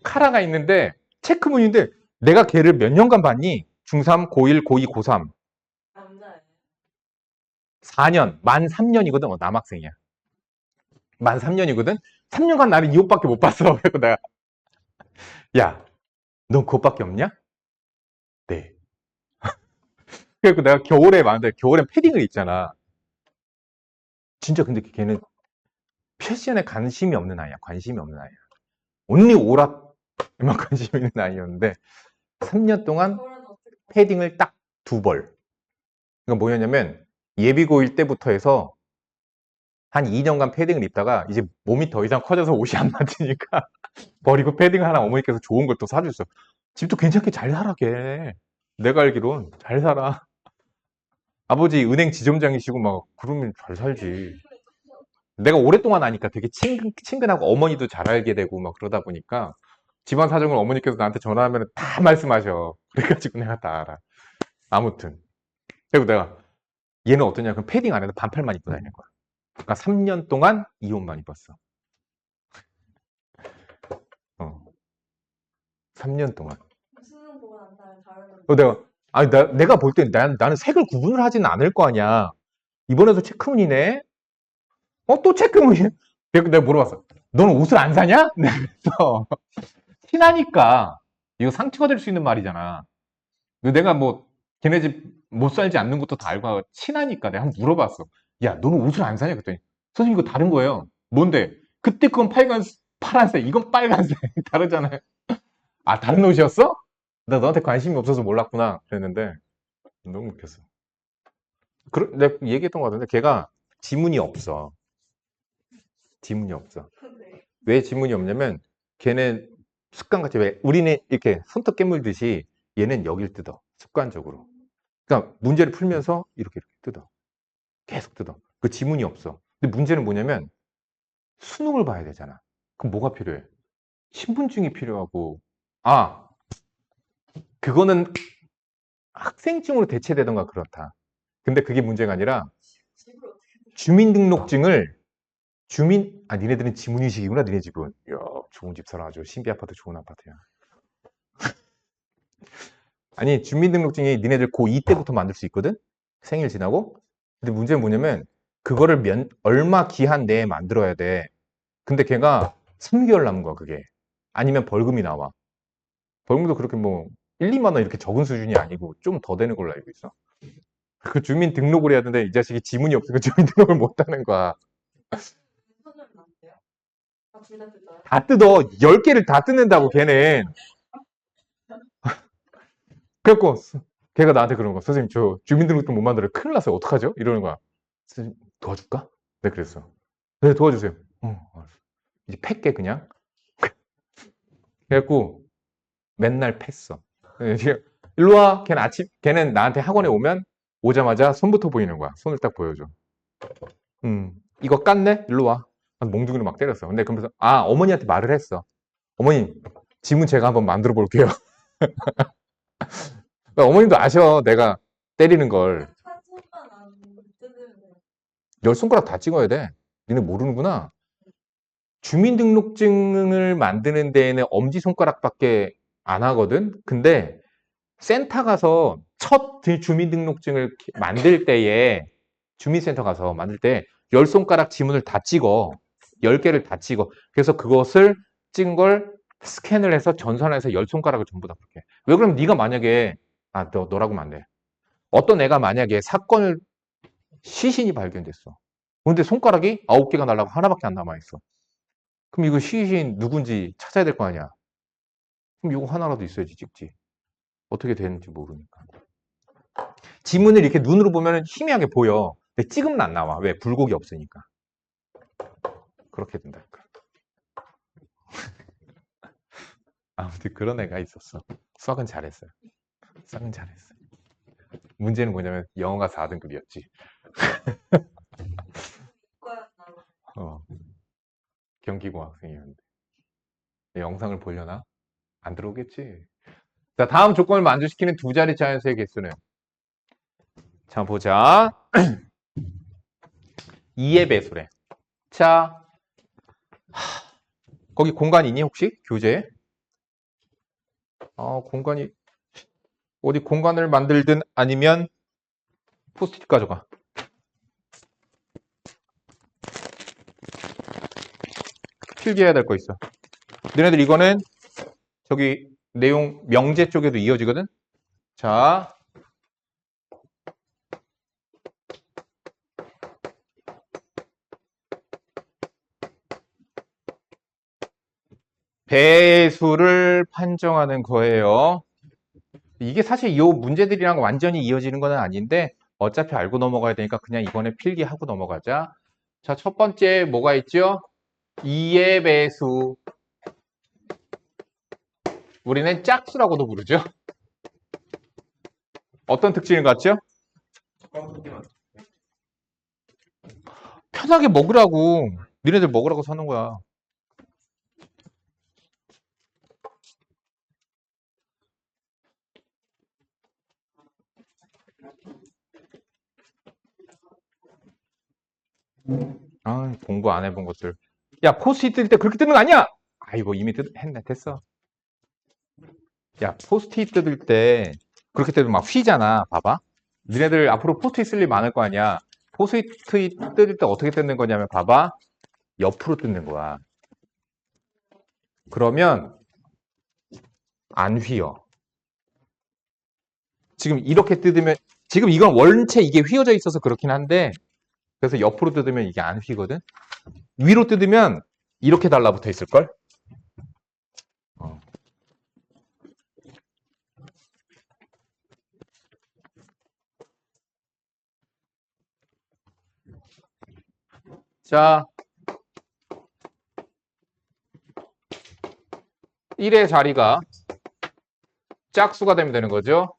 카라가 있는데 체크무늬인데 내가 걔를 몇 년간 봤니? 중3, 고1, 고2, 고3.
남자예요.
4년, 만 3년이거든. 남학생이야. 만 3년이거든? 3년간 나는 이 옷밖에 못 봤어. 그래서 내가, 야, 넌 그것밖에 없냐? 네. 그래서 내가 겨울에 많은데, 겨울엔 패딩을 입잖아. 진짜 근데 걔는 패션에 관심이 없는 아이야. 관심이 없는 아이야. 온리 오락에만 관심이 있는 아이였는데, 3년 동안
저는 어떻게
패딩을 딱 2벌. 그러니까 뭐였냐면, 예비고일 때부터 해서 한 2년간 패딩을 입다가 이제 몸이 더 이상 커져서 옷이 안 맞으니까 버리고 패딩 하나 어머니께서 좋은 걸 또 사주셨어. 집도 괜찮게 잘 살아, 걔. 내가 알기론 잘 살아. 아버지 은행 지점장이시고 막 그러면 잘 살지. 내가 오랫동안 하니까 되게 친근하고 어머니도 잘 알게 되고 막 그러다 보니까 집안 사정을 어머니께서 나한테 전화하면 다 말씀하셔. 그래가지고 내가 다 알아. 아무튼. 그리고 내가 얘는 어떠냐? 그럼 패딩 안에서 반팔만 입고 다니는 거야. 그러니까 3년 동안 이 옷만 입었어. 3년 동안.
수능 보고 난 다음에 다른
내가 볼 땐 나는 색을 구분을 하지는 않을 거 아니야. 이번에도 체크무늬네? 또 체크무늬? 그래서 내가 물어봤어. 너는 옷을 안 사냐? 그래서 티나니까 이거 상처가 될 수 있는 말이잖아. 내가 뭐 걔네 집 못 살지 않는 것도 다 알고 친하니까 내가 한번 물어봤어. 야, 너는 옷을 안 사냐? 그랬더니 선생님 이거 다른 거예요. 뭔데? 그때 그건 파란색, 이건 빨간색 다르잖아요. 아, 다른 옷이었어? 나 너한테 관심이 없어서 몰랐구나 그랬는데 너무 웃겼어. 내가 얘기했던 것 같은데 걔가 지문이 없어. 지문이 없어.
네.
왜 지문이 없냐면 걔는 습관같이 왜 우리는 이렇게 손톱 깨물듯이 얘는 여길 뜯어. 습관적으로. 그러니까 문제를 풀면서 이렇게 뜯어. 계속 뜯어. 그 지문이 없어. 근데 문제는 뭐냐면 수능을 봐야 되잖아. 그럼 뭐가 필요해? 신분증이 필요하고 그거는 학생증으로 대체되던가 그렇다. 근데 그게 문제가 아니라
집을 어떻게
주민등록증을 니네들은 지문인식이구나, 니네 집은. 이야, 좋은 집 살아가지고 신비 아파트 좋은 아파트야. 아니, 주민등록증이 니네들 고2 때부터 만들 수 있거든? 생일 지나고? 근데 문제는 뭐냐면, 그거를 얼마 기한 내에 만들어야 돼. 근데 걔가 3개월 남은 거야, 그게. 아니면 벌금이 나와. 벌금도 그렇게 뭐, 1, 2만 원 이렇게 적은 수준이 아니고, 좀 더 되는 걸로 알고 있어. 그 주민등록을 해야 되는데, 이 자식이 지문이 없으니까 주민등록을 못 하는 거야.
손을 안 돼요? 아, 둘 다 뜯어요?
다 뜯어. 10개를 다 뜯는다고, 걔는. 그래갖고, 걔가 나한테 그러는 거야. 선생님, 저 주민등록증 못 만들어요. 큰일 났어요. 어떡하죠? 이러는 거야. 선생님, 도와줄까? 네, 그랬어. 네, 도와주세요. 알았어. 이제 팰게, 그냥. 그래갖고, 맨날 팼어. 일로 와. 걔는 나한테 학원에 오자마자 손부터 보이는 거야. 손을 딱 보여줘. 이거 깠네? 일로 와. 몽둥이로 막 때렸어. 근데 그러면서, 어머니한테 말을 했어. 어머님, 지문 제가 한번 만들어 볼게요. 그러니까 어머님도 아셔. 내가 때리는 걸.
한 손만 안 뜯으면 돼요.
10손가락 다 찍어야 돼. 니네 모르는구나. 주민등록증을 만드는 데에는 엄지손가락밖에 안 하거든? 근데 센터 가서 첫 주민등록증을 만들 때에 주민센터 가서 만들 때 10손가락 지문을 다 찍어. 10개를 다 찍어. 그래서 그것을 찍은 걸 스캔을 해서 전산해서 10손가락을 전부 다 그렇게. 왜 그러면 네가 만약에 너라고 하면 안 돼. 어떤 애가 만약에 사건을 시신이 발견됐어. 근데 손가락이 9개가 날라고 하나밖에 안 남아있어. 그럼 이거 시신 누군지 찾아야 될 거 아니야. 그럼 이거 하나라도 있어야지 찍지. 어떻게 되는지 모르니까. 지문을 이렇게 눈으로 보면 희미하게 보여. 근데 찍으면 안 나와. 왜? 굴곡이 없으니까. 그렇게 된다니까. 아무튼 그런 애가 있었어. 수학은 잘했어요. 수학은 잘했어요. 문제는 뭐냐면 영어가 4등급이었지.
이거였나?
경기고학생이었는데. 영상을 보려나? 안 들어오겠지. 자, 다음 조건을 만족시키는 두 자리 자연수의 개수는? 자, 보자. 2의 배수래. 자, 거기 공간 있니, 혹시? 교재에? 공간이, 어디 공간을 만들든 아니면 포스트잇 가져가. 필기해야 될 거 있어. 너네들 이거는 저기 내용 명제 쪽에도 이어지거든? 자, 배수를 판정하는 거예요. 이게 사실 이 문제들이랑 완전히 이어지는 건 아닌데 어차피 알고 넘어가야 되니까 그냥 이번에 필기하고 넘어가자. 자, 첫 번째 뭐가 있죠? 2의 배수. 우리는 짝수라고도 부르죠. 어떤 특징을 갖죠? 편하게 먹으라고. 니네들 먹으라고 사는 거야. 공부 안 해본 것들. 야, 포스트잇 뜰 때 그렇게 뜨는 거 아니야! 아이고, 이미 했네. 됐어. 야, 포스트잇 뜯을 때 그렇게 뜯으면 막 휘잖아. 봐봐. 니네들 앞으로 포스트잇 쓸 일 많을 거 아니야. 포스트잇 뜯을 때 어떻게 뜯는 거냐면 봐봐. 옆으로 뜯는 거야. 그러면 안 휘어. 지금 이렇게 뜯으면 지금 이건 원체 이게 휘어져 있어서 그렇긴 한데 그래서 옆으로 뜯으면 이게 안 휘거든. 위로 뜯으면 이렇게 달라붙어 있을걸? 자, 1의 자리가 짝수가 되면 되는 거죠.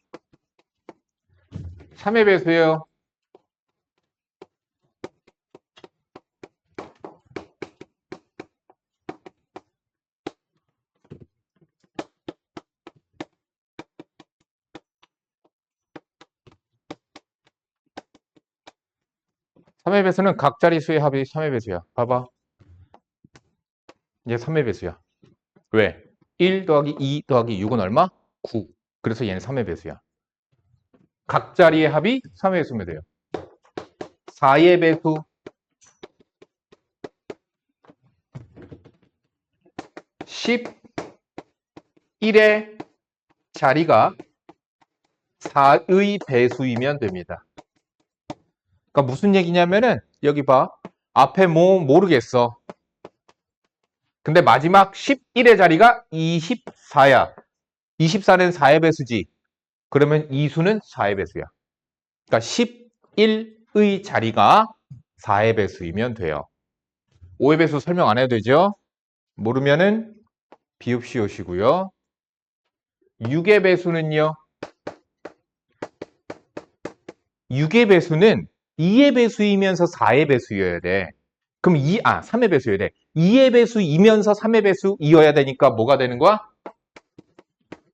3의 배수예요. 삼의 배수는 각 자릿수의 합이 3의 배수야. 봐봐. 이제 3의 배수야. 왜? 1 더하기 2 더하기 6은 얼마? 9. 그래서 얘는 3의 배수야. 각 자리의 합이 3의 배수면 돼요. 4의 배수 11의 자리가 4의 배수이면 됩니다. 그러니까 무슨 얘기냐면은 여기 봐. 앞에 뭐 모르겠어. 근데 마지막 11의 자리가 24야. 24는 4의 배수지. 그러면 이 수는 4의 배수야. 그러니까 11의 자리가 4의 배수이면 돼요. 5의 배수 설명 안 해도 되죠? 모르면은 비읍시옷이고요. 6의 배수는요. 6의 배수는 2의 배수이면서 4의 배수여야 돼. 그럼 3의 배수여야 돼. 2의 배수이면서 3의 배수이어야 되니까 뭐가 되는 거야?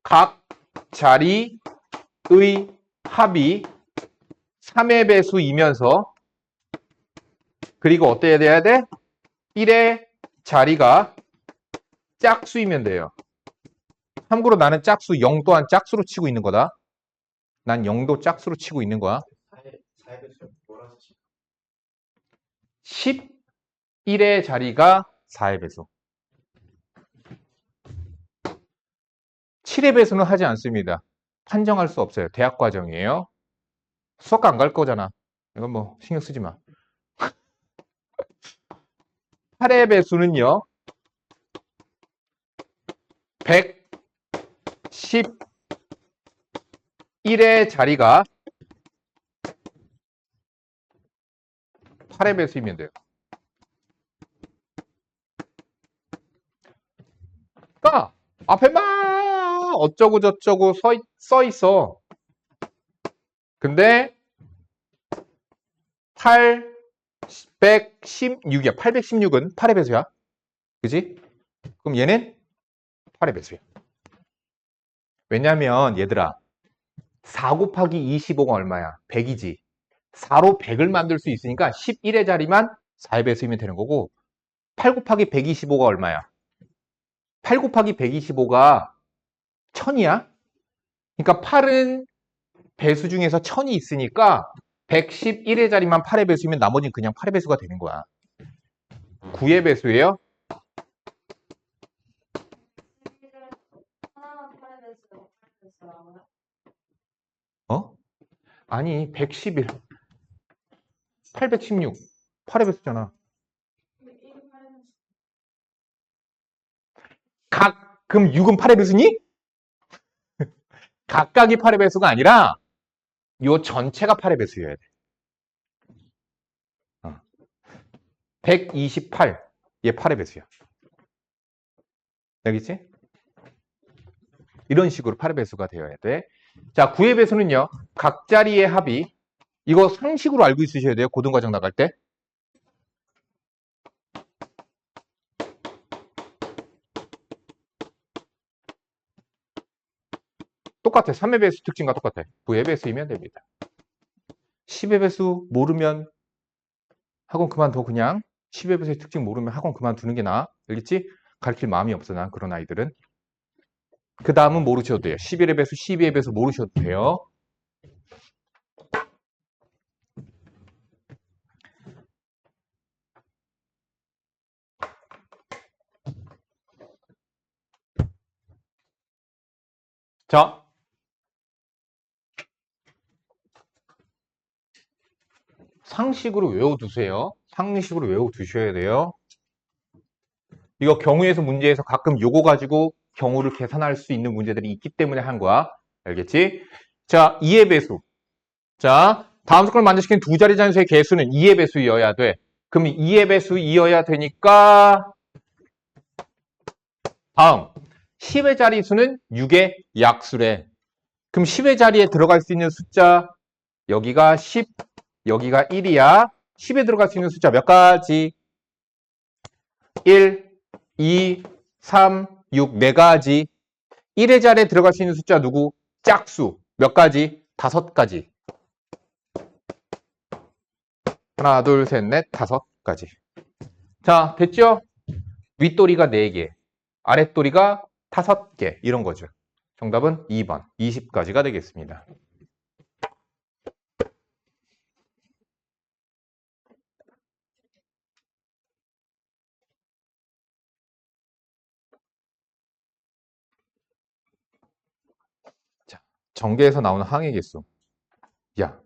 각 자리의 합이 3의 배수이면서 그리고 어때야 돼야 돼? 1의 자리가 짝수이면 돼요. 참고로 나는 짝수 0 또한 짝수로 치고 있는 거다. 난 0도 짝수로 치고 있는 거야.
4의 배수 뭐라 하지?
11의 자리가 4의 배수. 7의 배수는 하지 않습니다. 판정할 수 없어요. 대학 과정이에요. 수학과 안 갈 거잖아. 이건 뭐 신경 쓰지 마. 8의 배수는요. 111의 자리가 8의 배수이면 돼요. 그러니까 앞에 막 어쩌고 저쩌고 써 있어. 근데 816이야. 816은 8의 배수야. 그지? 그럼 얘는 8의 배수야. 왜냐면 얘들아 4 곱하기 25가 얼마야? 100이지. 4로 100을 만들 수 있으니까 11의 자리만 4의 배수이면 되는 거고 8 곱하기 125가 얼마야? 8 곱하기 125가 1000이야? 그러니까 8은 배수 중에서 1000이 있으니까 111의 자리만 8의 배수이면 나머지는 그냥 8의 배수가 되는 거야. 9의 배수예요?
하나만 8의 배수, 8의 배수 나와요?
어? 아니 111 816 8의 배수잖아.
근데 1은 8의 배수.
그럼 6은 8의 배수니? 각각이 8의 배수가 아니라 요 전체가 8의 배수여야 돼. 128 얘 8의 배수야. 여기 있지? 이런 식으로 8의 배수가 되어야 돼. 자, 9의 배수는요. 각 자리의 합이 이거 상식으로 알고 있으셔야 돼요. 고등과정 나갈 때. 똑같아. 3의 배수 특징과 똑같아. 9의 배수이면 됩니다. 10의 배수 모르면 학원 그만둬 그냥. 10의 배수의 특징 모르면 학원 그만두는 게 나아. 알겠지? 가르칠 마음이 없어 난 그런 아이들은. 그 다음은 모르셔도 돼요. 11의 배수, 12의 배수 모르셔도 돼요. 자, 상식으로 외워두세요. 상식으로 외워두셔야 돼요. 이거 경우에서 문제에서 가끔 요거 가지고 경우를 계산할 수 있는 문제들이 있기 때문에 한 거야. 알겠지? 자, 2의 배수. 자, 다음 조건을 만족시키는 두 자리 잔수의 개수는 2의 배수이어야 돼. 그럼 2의 배수이어야 되니까 다음 10의 자리수는 6의 약수래. 그럼 10의 자리에 들어갈 수 있는 숫자 여기가 10, 여기가 1이야. 10에 들어갈 수 있는 숫자 몇 가지? 1, 2, 3, 6, 4가지. 1의 자리에 들어갈 수 있는 숫자 누구? 짝수. 몇 가지? 5가지. 하나, 둘, 셋, 넷, 5가지. 자, 됐죠? 윗도리가 4개, 아랫도리가 5개. 이런 거죠. 정답은 2번 20가지가 되겠습니다. 자, 전개에서 나오는 항의 개수. 야,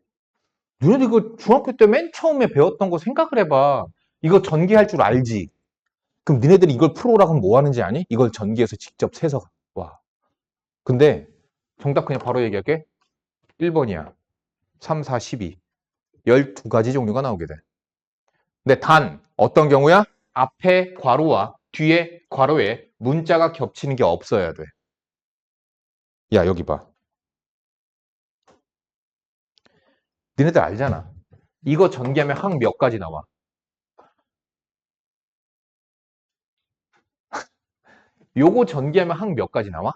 너네들 이거 중학교 때 맨 처음에 배웠던 거 생각을 해봐. 이거 전개할 줄 알지? 그럼 니네들이 이걸 풀어오라고 하면 뭐 하는지 아니? 이걸 전개해서 직접 세서 와. 근데 정답 그냥 바로 얘기할게. 1번이야. 3, 4, 12. 12가지 종류가 나오게 돼. 근데 단 어떤 경우야? 앞에 괄호와 뒤에 괄호에 문자가 겹치는 게 없어야 돼. 야, 여기 봐. 니네들 알잖아. 이거 전개하면 항 몇 가지 나와? 요거 전개하면 항 몇 가지 나와?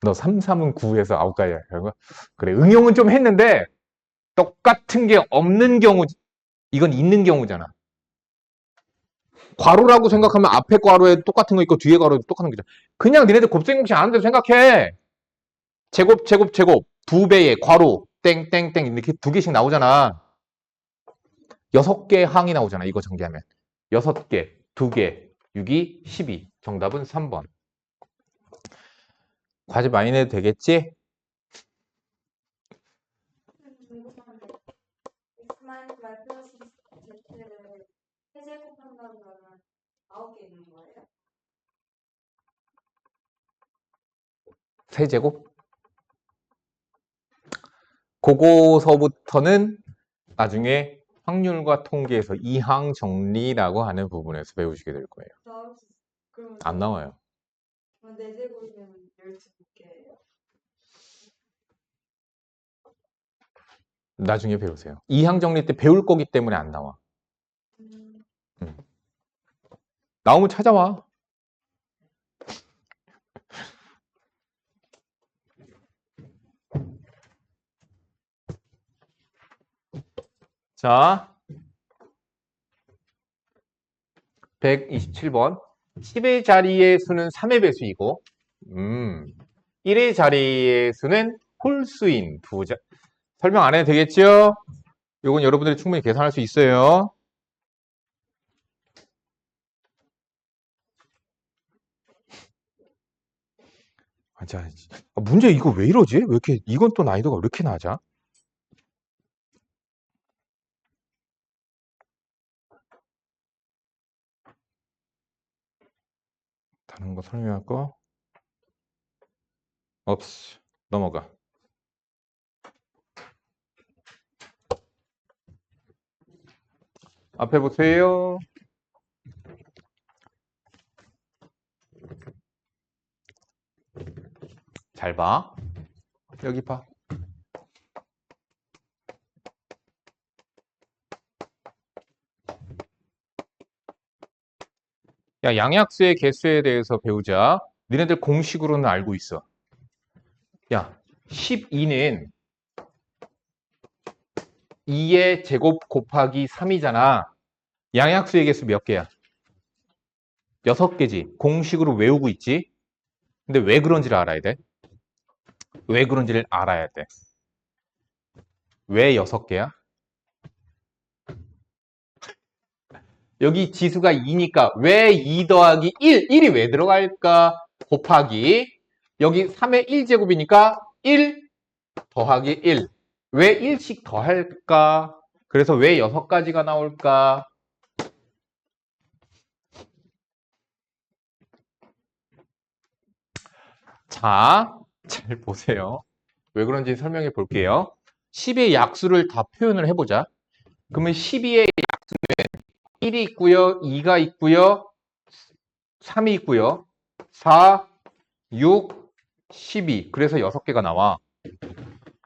너 3, 3은 9에서 9가지야. 그래, 응용은 좀 했는데 똑같은 게 없는 경우, 이건 있는 경우잖아. 괄호라고 생각하면 앞에 괄호에 똑같은 거 있고 뒤에 괄호에 똑같은 거 있잖아. 그냥 니네들 곱셈공식 아는 대로 생각해. 제곱, 제곱, 제곱. 2배의 괄호, 땡땡땡 이렇게 2개씩 나오잖아. 6개의 항이 나오잖아. 이거 전개하면. 6개, 2개, 6이 12. 정답은 3번. 과제 많이 내도 되겠지?
궁금한데 x-y 플러스 z를 세제곱한다고 하면 9개 있는 거예요?
세제곱? 그거서부터는 나중에 확률과 통계에서 이항 정리라고 하는 부분에서 배우시게 될 거예요.
나올 수 있어요. 그럼
안 나와요.
4제곱이면 12개예요?
나중에 배우세요. 이항 정리 때 배울 거기 때문에 안 나와. 나오면 찾아와. 자, 127번. 10의 자리의 수는 3의 배수이고, 1의 자리의 수는 홀수인 설명 안 해도 되겠죠? 이건 여러분들이 충분히 계산할 수 있어요. 자, 문제 이거 왜 이러지? 왜 이렇게, 이건 또 난이도가 왜 이렇게 낮아? 다른 거 설명할 거? 없어. 넘어가. 앞에 보세요. 잘 봐. 여기 봐. 야, 양약수의 개수에 대해서 배우자. 니네들 공식으로는 알고 있어. 야, 12는 2의 제곱 곱하기 3이잖아. 양약수의 개수 몇 개야? 6개지. 공식으로 외우고 있지. 근데 왜 그런지를 알아야 돼. 왜 그런지를 알아야 돼. 왜 6개야? 여기 지수가 2니까 왜 2 더하기 1? 1이 왜 들어갈까? 곱하기 여기 3의 1제곱이니까 1 더하기 1. 왜 1씩 더할까? 그래서 왜 6가지가 나올까? 자, 잘 보세요. 왜 그런지 설명해 볼게요. 10의 약수를 다 표현을 해보자. 그러면 12의 약수는 1이 있고요, 2가 있고요, 3이 있고요, 4, 6, 12. 그래서 6개가 나와.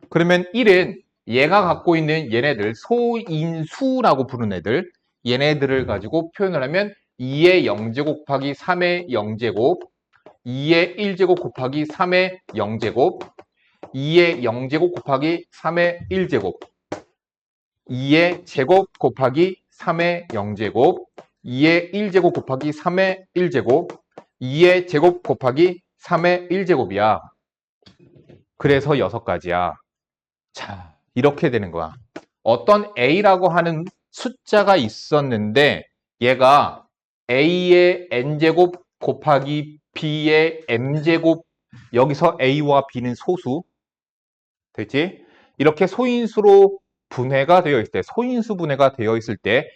그러면 1은 얘가 갖고 있는 얘네들, 소인수라고 부르는 애들, 얘네들을 가지고 표현을 하면 2의 0제곱 곱하기 3의 0제곱, 2의 1제곱 곱하기 3의 0제곱, 2의 0제곱 곱하기 3의 1제곱, 2의 제곱 곱하기 3의 0제곱, 2의 1제곱 곱하기 3의 1제곱, 2의 제곱 곱하기 3의 1제곱이야. 그래서 6가지야. 자, 이렇게 되는 거야. 어떤 A라고 하는 숫자가 있었는데 얘가 A의 N제곱 곱하기 B의 M제곱, 여기서 A와 B는 소수. 됐지? 이렇게 소인수로 분해가 되어 있을 때, 소인수 분해가 되어 있을 때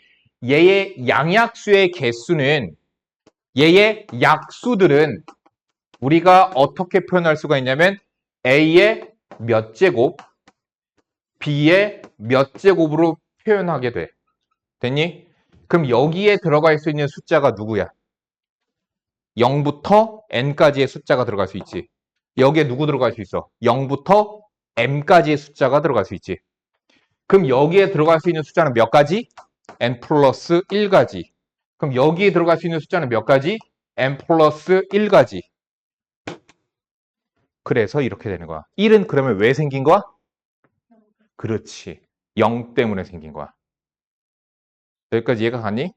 얘의 양약수의 개수는, 얘의 약수들은 우리가 어떻게 표현할 수가 있냐면 A의 몇 제곱, B의 몇 제곱으로 표현하게 돼. 됐니? 그럼 여기에 들어갈 수 있는 숫자가 누구야? 0부터 n까지의 숫자가 들어갈 수 있지. 여기에 누구 들어갈 수 있어? 0부터 m까지의 숫자가 들어갈 수 있지. 그럼 여기에 들어갈 수 있는 숫자는 몇 가지? n 플러스 1가지. 그럼 여기에 들어갈 수 있는 숫자는 몇 가지? n 플러스 1가지. 그래서 이렇게 되는 거야. 1은 그러면 왜 생긴 거야? 그렇지. 0 때문에 생긴 거야. 여기까지 이해가 가니?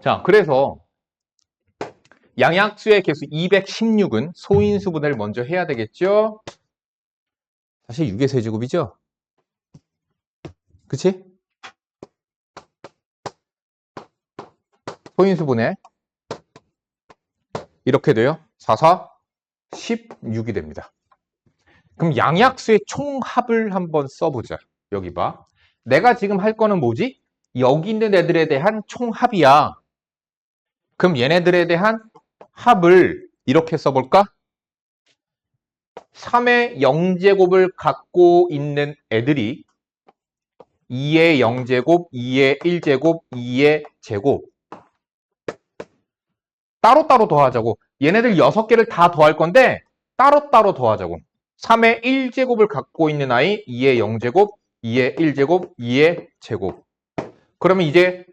자, 그래서 양약수의 개수 216은 소인수 분해를 먼저 해야 되겠죠? 사실 6의 세제곱이죠? 그치? 소인수 분해 이렇게 돼요. 4, 4, 16이 됩니다. 그럼 양약수의 총합을 한번 써보자. 여기 봐. 내가 지금 할 거는 뭐지? 여기 있는 애들에 대한 총합이야. 그럼 얘네들에 대한 합을 이렇게 써볼까? 3의 0제곱을 갖고 있는 애들이 2의 0제곱, 2의 1제곱, 2의 제곱 따로따로 더하자고. 얘네들 6개를 다 더할 건데 따로따로 더하자고. 3의 1제곱을 갖고 있는 아이 2의 0제곱, 2의 1제곱, 2의 제곱. 그러면 이제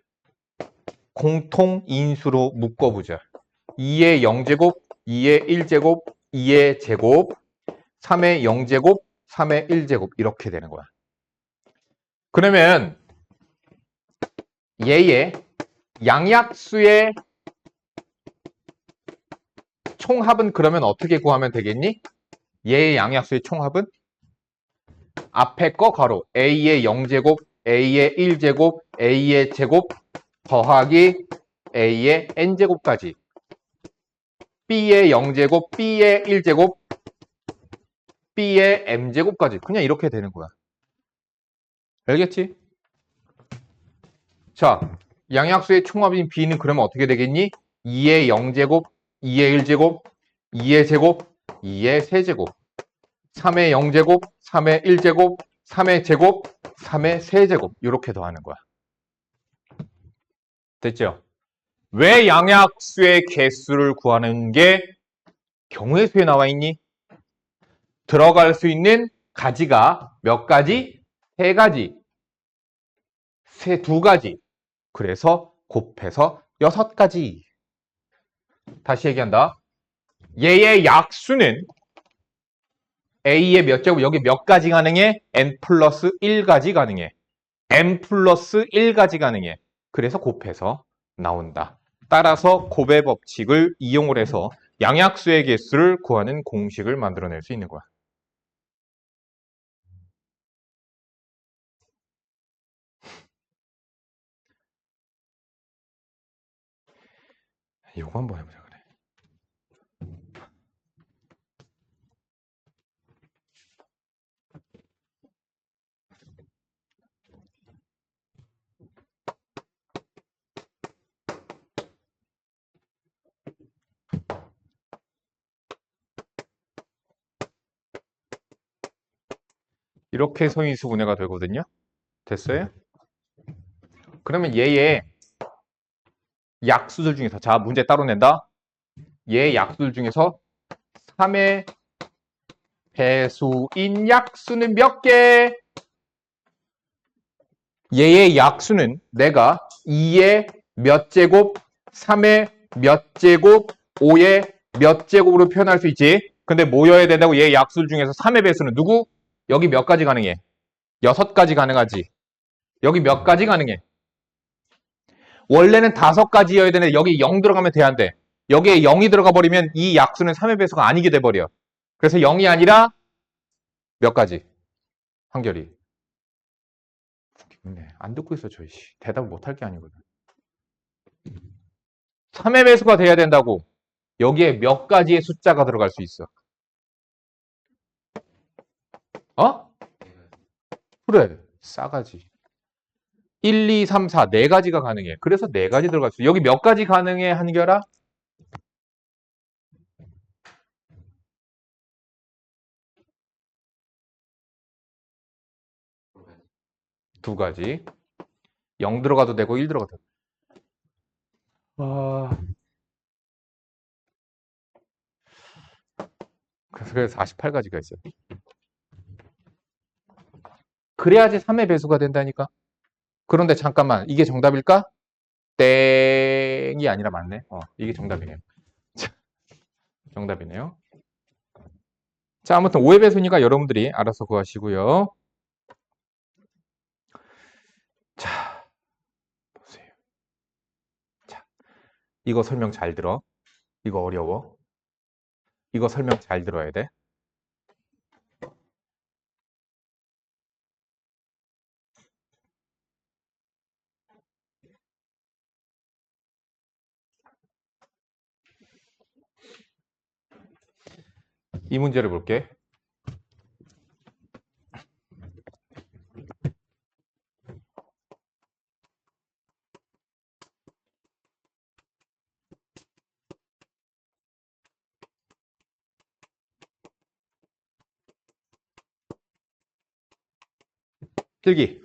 공통 인수로 묶어보자. 2의 0제곱, 2의 1제곱, 2의 제곱, 3의 0제곱, 3의 1제곱 이렇게 되는 거야. 그러면 얘의 양약수의 총합은 그러면 어떻게 구하면 되겠니? 얘의 양약수의 총합은 앞에 거 가로 A의 0제곱, A의 1제곱, A의 제곱 더하기 A의 N제곱까지 B의 0제곱, B의 1제곱, B의 M제곱까지 그냥 이렇게 되는 거야. 알겠지? 자, 양약수의 총합인 B는 그러면 어떻게 되겠니? 2의 0제곱, 2의 1제곱, 2의 제곱, 2의 세제곱 3의 0제곱, 3의 1제곱, 3의 제곱, 3의 세제곱 이렇게 더하는 거야. 됐죠? 왜 양약수의 개수를 구하는 게 경우의 수에 나와 있니? 들어갈 수 있는 가지가 몇 가지? 3가지. 2가지. 그래서 곱해서 6가지. 다시 얘기한다. 얘의 약수는 A의 몇 제곱, 여기 몇 가지 가능해? N 플러스 1가지 가능해. N 플러스 1가지 가능해. 그래서 곱해서 나온다. 따라서 곱의 법칙을 이용을 해서 양약수의 개수를 구하는 공식을 만들어낼 수 있는 거야. 이거 한번 해보자 그래. 이렇게 소인수 분해가 되거든요. 됐어요? 그러면 얘의 약수들 중에서, 자, 문제 따로 낸다. 얘의 약수들 중에서 3의 배수인 약수는 몇 개? 얘의 약수는 내가 2의 몇 제곱, 3의 몇 제곱, 5의 몇 제곱으로 표현할 수 있지. 근데 모여야 된다고. 얘의 약수들 중에서 3의 배수는 누구? 여기 몇 가지 가능해? 6가지 가능하지. 여기 몇 가지 가능해? 원래는 5가지여야 되는데 여기 0 들어가면 돼, 안 돼? 여기에 0이 들어가 버리면 이 약수는 3의 배수가 아니게 돼 버려. 그래서 0이 아니라 몇 가지? 한결이. 네, 안 듣고 있어, 저희. 대답을 못할 게 아니거든. 3의 배수가 돼야 된다고. 여기에 몇 가지의 숫자가 들어갈 수 있어? 어? 그래, 싸가지. 1, 2, 3, 4, 4가지가 가능해. 그래서 4가지 들어갈 수 있어. 여기 몇 가지 가능해, 한결아? 두 가지. 0 들어가도 되고 1 들어가도 되고. 그래서 48가지가 있어요. 그래야지 3의 배수가 된다니까. 그런데 잠깐만, 이게 정답일까? 땡이 아니라 맞네. 이게 정답이네요. 정답이네요. 자, 아무튼 5의 배수니까 여러분들이 알아서 구하시고요. 자, 보세요. 자, 이거 설명 잘 들어. 이거 어려워. 이거 설명 잘 들어야 돼. 이 문제를 볼게. 필기.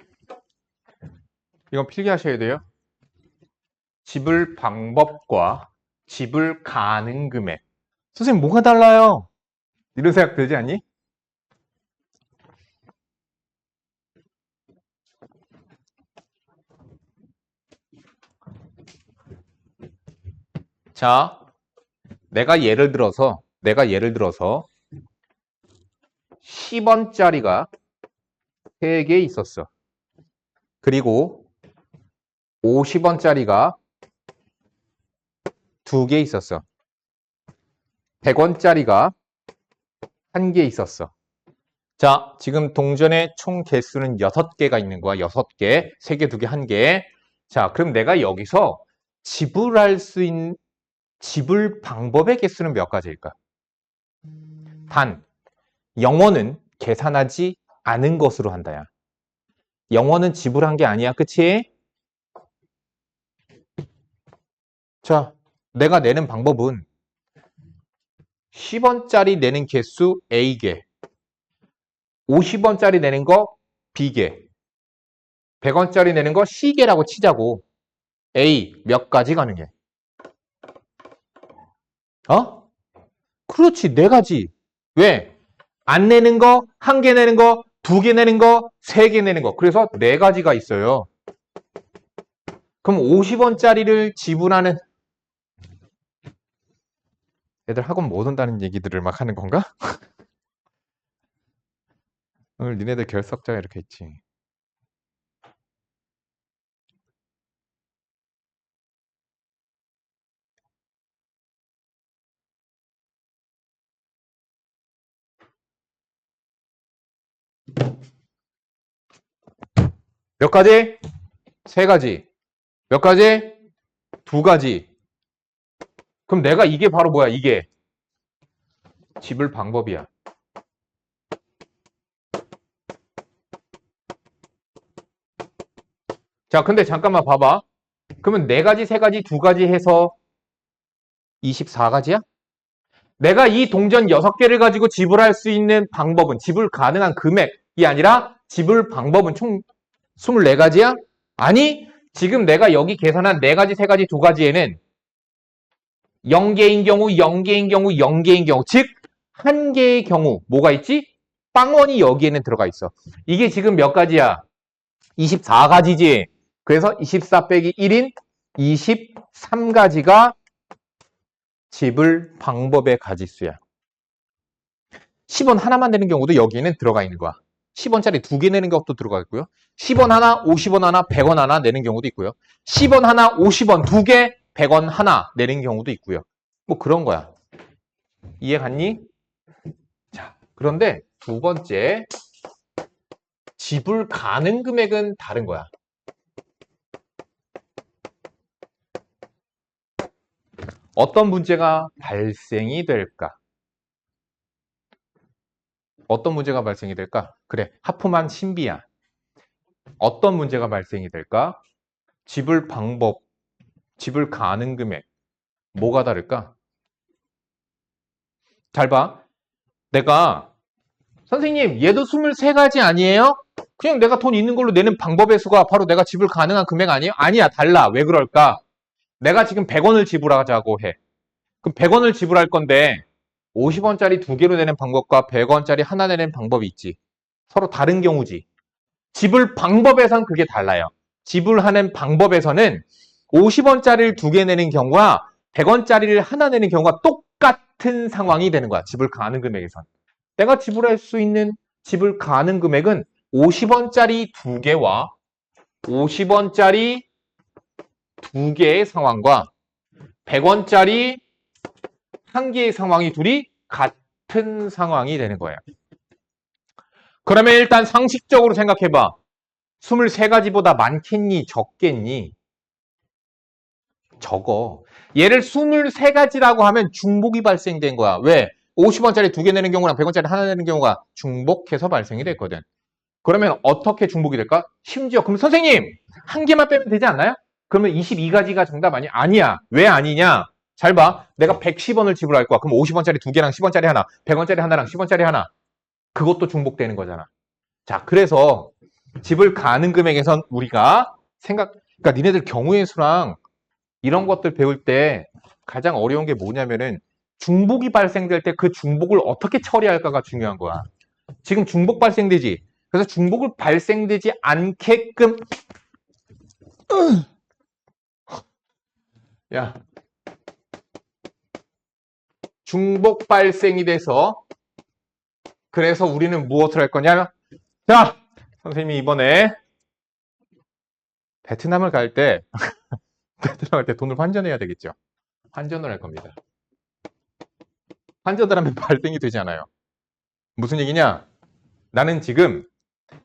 이건 필기 하셔야 돼요. 지불 방법과 지불 가능 금액. 선생님, 뭐가 달라요? 이런 생각 들지 않니? 자, 내가 예를 들어서 10원짜리가 3개 있었어. 그리고 50원짜리가 2개 있었어. 100원짜리가 1개 있었어. 자, 지금 동전의 총 개수는 6개가 있는 거야. 6개. 3개, 2개, 1개. 자, 그럼 내가 여기서 지불할 수 있는 지불 방법의 개수는 몇 가지일까? 단, 0원은 계산하지 않은 것으로 한다야. 0원은 지불한 게 아니야. 그치? 자, 내가 내는 방법은 10원짜리 내는 개수 A개, 50원짜리 내는 거 B개, 100원짜리 내는 거 C개라고 치자고. A 몇 가지 가능해? 어? 그렇지, 4가지. 왜? 안 내는 거, 1개 내는 거, 2개 내는 거, 3개 내는 거. 그래서 4가지가 있어요. 그럼 50원짜리를 지불하는 애들 학원 못 온다는 얘기들을 막 하는 건가? 오늘 니네들 결석자가 이렇게 있지. 몇 가지? 3가지. 몇 가지? 2가지. 그럼 내가 이게 바로 뭐야? 이게 지불 방법이야. 자, 근데 잠깐만 봐봐. 그러면 4가지, 3가지, 2가지 해서 24가지야? 내가 이 동전 6개를 가지고 지불할 수 있는 방법은, 지불 가능한 금액이 아니라 지불 방법은 총 24가지야? 아니, 지금 내가 여기 계산한 4가지, 3가지, 2가지에는 0개인 경우, 0개인 경우, 0개인 경우, 즉 1개의 경우 뭐가 있지? 빵원이 여기에는 들어가 있어. 이게 지금 몇 가지야? 24가지지. 그래서 24 빼기 1인 23가지가 지불 방법의 가지수야. 10원 하나만 되는 경우도 여기에는 들어가 있는 거야. 10원짜리 2개 내는 것도 들어가 있고요. 10원 하나, 50원 하나, 100원 하나 내는 경우도 있고요. 10원 하나, 50원 2개, 100원 하나 내는 경우도 있고요. 뭐 그런 거야. 이해 갔니? 자, 그런데 두 번째, 지불 가능 금액은 다른 거야. 어떤 문제가 발생이 될까? 어떤 문제가 발생이 될까? 그래, 하품한 신비야. 어떤 문제가 발생이 될까? 지불 방법, 지불 가능 금액, 뭐가 다를까? 잘 봐. 내가, 선생님, 얘도 23가지 아니에요? 그냥 내가 돈 있는 걸로 내는 방법의 수가 바로 내가 지불 가능한 금액 아니에요? 아니야, 달라. 왜 그럴까? 내가 지금 100원을 지불하자고 해. 그럼 100원을 지불할 건데 50원짜리 2개로 내는 방법과 100원짜리 하나 내는 방법이 있지. 서로 다른 경우지. 지불 방법에선 그게 달라요. 지불하는 방법에서는 50원짜리를 2개 내는 경우와 100원짜리를 하나 내는 경우가 똑같은 상황이 되는 거야. 지불 가능 금액에선. 내가 지불할 수 있는 지불 가능 금액은 50원짜리 2개와 50원짜리 2개의 상황과 100원짜리 1개의 상황이 둘이 같은 상황이 되는 거예요. 그러면 일단 상식적으로 생각해봐. 23가지보다 많겠니? 적겠니? 적어. 얘를 23가지라고 하면 중복이 발생된 거야. 왜? 50원짜리 2개 내는 경우랑 100원짜리 하나 내는 경우가 중복해서 발생이 됐거든. 그러면 어떻게 중복이 될까? 심지어 그럼 선생님 한 개만 빼면 되지 않나요? 그러면 22가지가 정답 아니야? 아니야. 왜 아니냐? 잘 봐. 내가 110원을 지불할 거야. 그럼 50원짜리 2개랑 10원짜리 하나, 100원짜리 하나랑 10원짜리 하나. 그것도 중복되는 거잖아. 자, 그래서 지불 가능 금액에선 우리가 그러니까 니네들 경우의 수랑 이런 것들 배울 때 가장 어려운 게 뭐냐면은 중복이 발생될 때 그 중복을 어떻게 처리할까가 중요한 거야. 지금 중복 발생되지. 그래서 중복을 발생되지 않게끔 야 중복 발생이 돼서 그래서 우리는 무엇을 할 거냐? 자, 선생님이 이번에 베트남을 갈 때 베트남 갈 때 돈을 환전해야 되겠죠. 환전을 할 겁니다. 환전을 하면 발생이 되지 않아요. 무슨 얘기냐? 나는 지금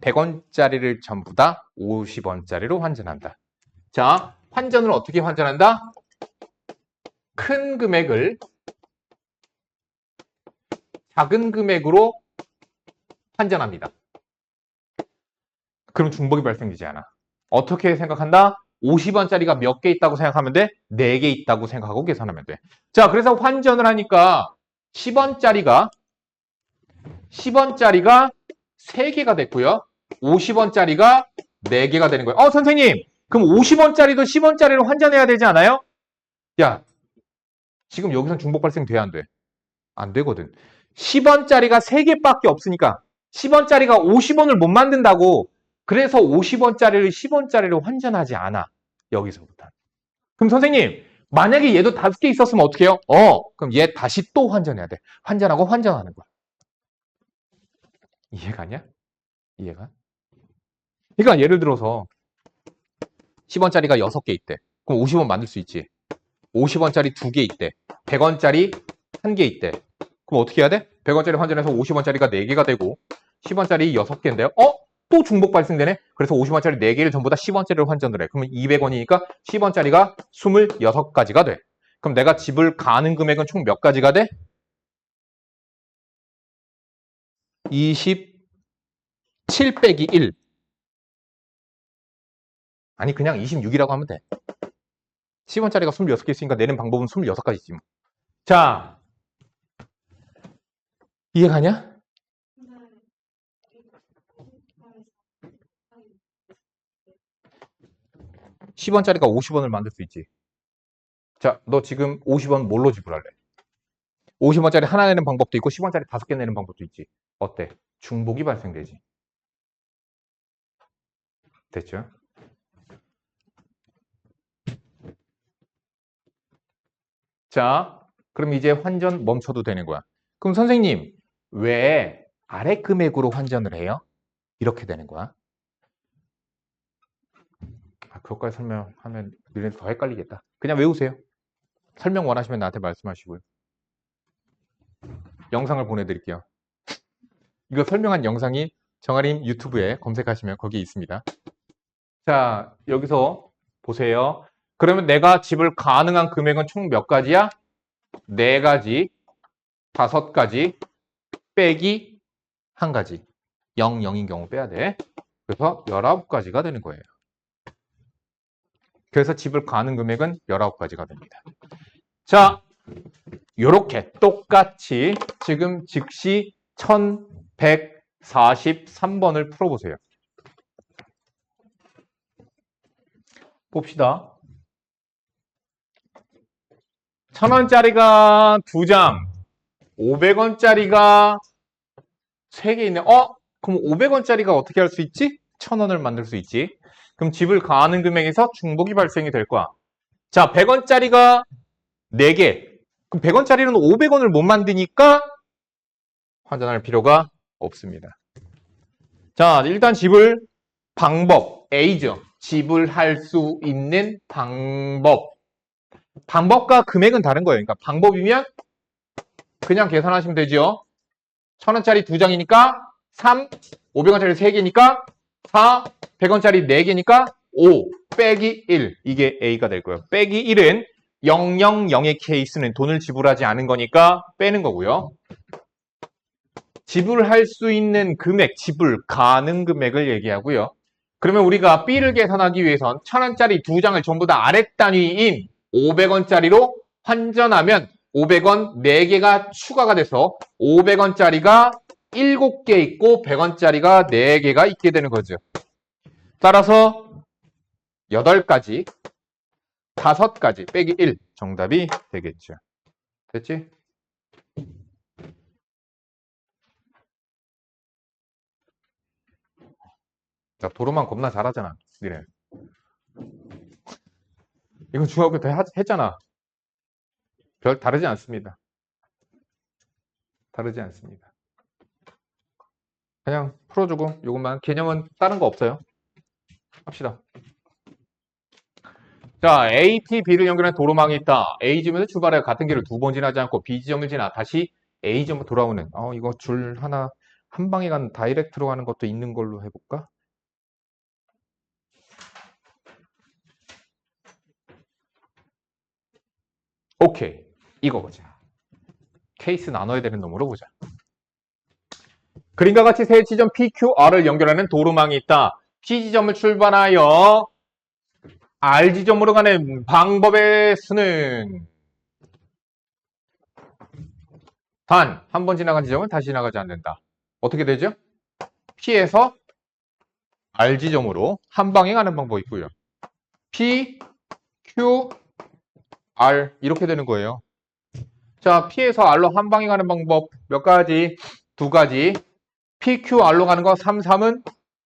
100원짜리를 전부 다 50원짜리로 환전한다. 자, 환전을 어떻게 환전한다? 큰 금액을 작은 금액으로 환전합니다. 그럼 중복이 발생되지 않아. 어떻게 생각한다? 50원짜리가 몇 개 있다고 생각하면 돼? 4개 있다고 생각하고 계산하면 돼. 자, 그래서 환전을 하니까 10원짜리가 3개가 됐고요. 50원짜리가 4개가 되는 거예요. 선생님, 그럼 50원짜리도 10원짜리로 환전해야 되지 않아요? 야, 지금 여기선 중복 발생 돼, 안 돼? 안 되거든. 10원짜리가 3개밖에 없으니까 10원짜리가 50원을 못 만든다고 그래서 50원짜리를 10원짜리로 환전하지 않아. 여기서부터. 그럼 선생님, 만약에 얘도 5개 있었으면 어떻게 해요? 그럼 얘 다시 또 환전해야 돼. 환전하고 환전하는 거야. 이해가 냐? 이해가? 그러니까 예를 들어서 10원짜리가 6개 있대. 그럼 50원 만들 수 있지. 50원짜리 2개 있대. 100원짜리 1개 있대. 그럼 어떻게 해야 돼? 100원짜리 환전해서 50원짜리가 4개가 되고 10원짜리 6개인데요. 또 중복 발생되네? 그래서 50원짜리 4개를 전부 다 10원짜리로 환전을 해. 그러면 200원이니까 10원짜리가 26가지가 돼. 그럼 내가 지불 가능 금액은 총 몇 가지가 돼? 27 빼기 1. 아니 그냥 26이라고 하면 돼. 10원짜리가 26개 있으니까 내는 방법은 26가지지 뭐. 자, 이해가냐? 10원짜리가 50원을 만들 수 있지. 자, 너 지금 50원 뭘로 지불할래? 50원짜리 하나 내는 방법도 있고 10원짜리 5개 내는 방법도 있지. 어때? 중복이 발생되지. 됐죠? 자, 그럼 이제 환전 멈춰도 되는 거야. 그럼 선생님, 왜 아래 금액으로 환전을 해요? 이렇게 되는 거야. 그것까지 설명하면 너네들 더 헷갈리겠다. 그냥 외우세요. 설명 원하시면 나한테 말씀하시고요. 영상을 보내드릴게요. 이거 설명한 영상이 정아림 유튜브에 검색하시면 거기에 있습니다. 자, 여기서 보세요. 그러면 내가 집을 가능한 금액은 총 몇 가지야? 4가지, 5가지, 빼기 1가지. 0, 0인 경우 빼야 돼. 그래서 19가지가 되는 거예요. 그래서 집을 가는 금액은 19가지가 됩니다. 자, 요렇게 똑같이 지금 즉시 1143번을 풀어보세요. 봅시다. 1000원짜리가 2장, 500원짜리가 3개 있네. 그럼 500원짜리가 어떻게 할 수 있지? 1000원을 만들 수 있지. 그럼 집을 가하는 금액에서 중복이 발생이 될 거야. 자, 100원짜리가 4개. 그럼 100원짜리는 500원을 못 만드니까 환전할 필요가 없습니다. 자, 일단 집을 방법 A죠. 집을 할 수 있는 방법. 방법과 금액은 다른 거예요. 그러니까 방법이면 그냥 계산하시면 되죠. 1000원짜리 2장이니까 3, 500원짜리 3개니까 4, 100원짜리 4개니까 5, 빼기 1. 이게 A가 될 거예요. 빼기 1은 000의 케이스는 돈을 지불하지 않은 거니까 빼는 거고요. 지불할 수 있는 금액, 지불 가능 금액을 얘기하고요. 그러면 우리가 B를 계산하기 위해선 1000원짜리 2장을 전부 다 아랫 단위인 500원짜리로 환전하면 500원 4개가 추가가 돼서 500원짜리가 7개 있고 100원짜리가 4개가 있게 되는 거죠. 따라서 8가지, 5가지 빼기 1 정답이 되겠죠. 됐지? 자, 도로만 겁나 잘하잖아. 니네. 이건 중학교 때 했잖아. 별 다르지 않습니다. 다르지 않습니다. 그냥 풀어주고 이것만 개념은 다른 거 없어요. 합시다. 자, A, T, B를 연결한 도로망이 있다. A 지점에서 출발해 같은 길을 2번 지나지 않고 B 지점을 지나 다시 A 지점으로 돌아오는. 이거 줄 하나 한 방에 간 다이렉트로 가는 것도 있는 걸로 해볼까? 오케이. 이거 보자. 케이스 나눠야 되는 놈으로 보자. 그림과 같이 세 지점 P, Q, R을 연결하는 도로망이 있다. P 지점을 출발하여 R 지점으로 가는 방법의 수는 단, 한 번 지나간 지점은 다시 지나가지 않는다. 어떻게 되죠? P에서 R 지점으로 한 방에 가는 방법이 있고요. P, Q, R 이렇게 되는 거예요. 자, P에서 R로 한 방에 가는 방법 몇 가지? 2가지. P, Q, R로 가는 거 3, 3은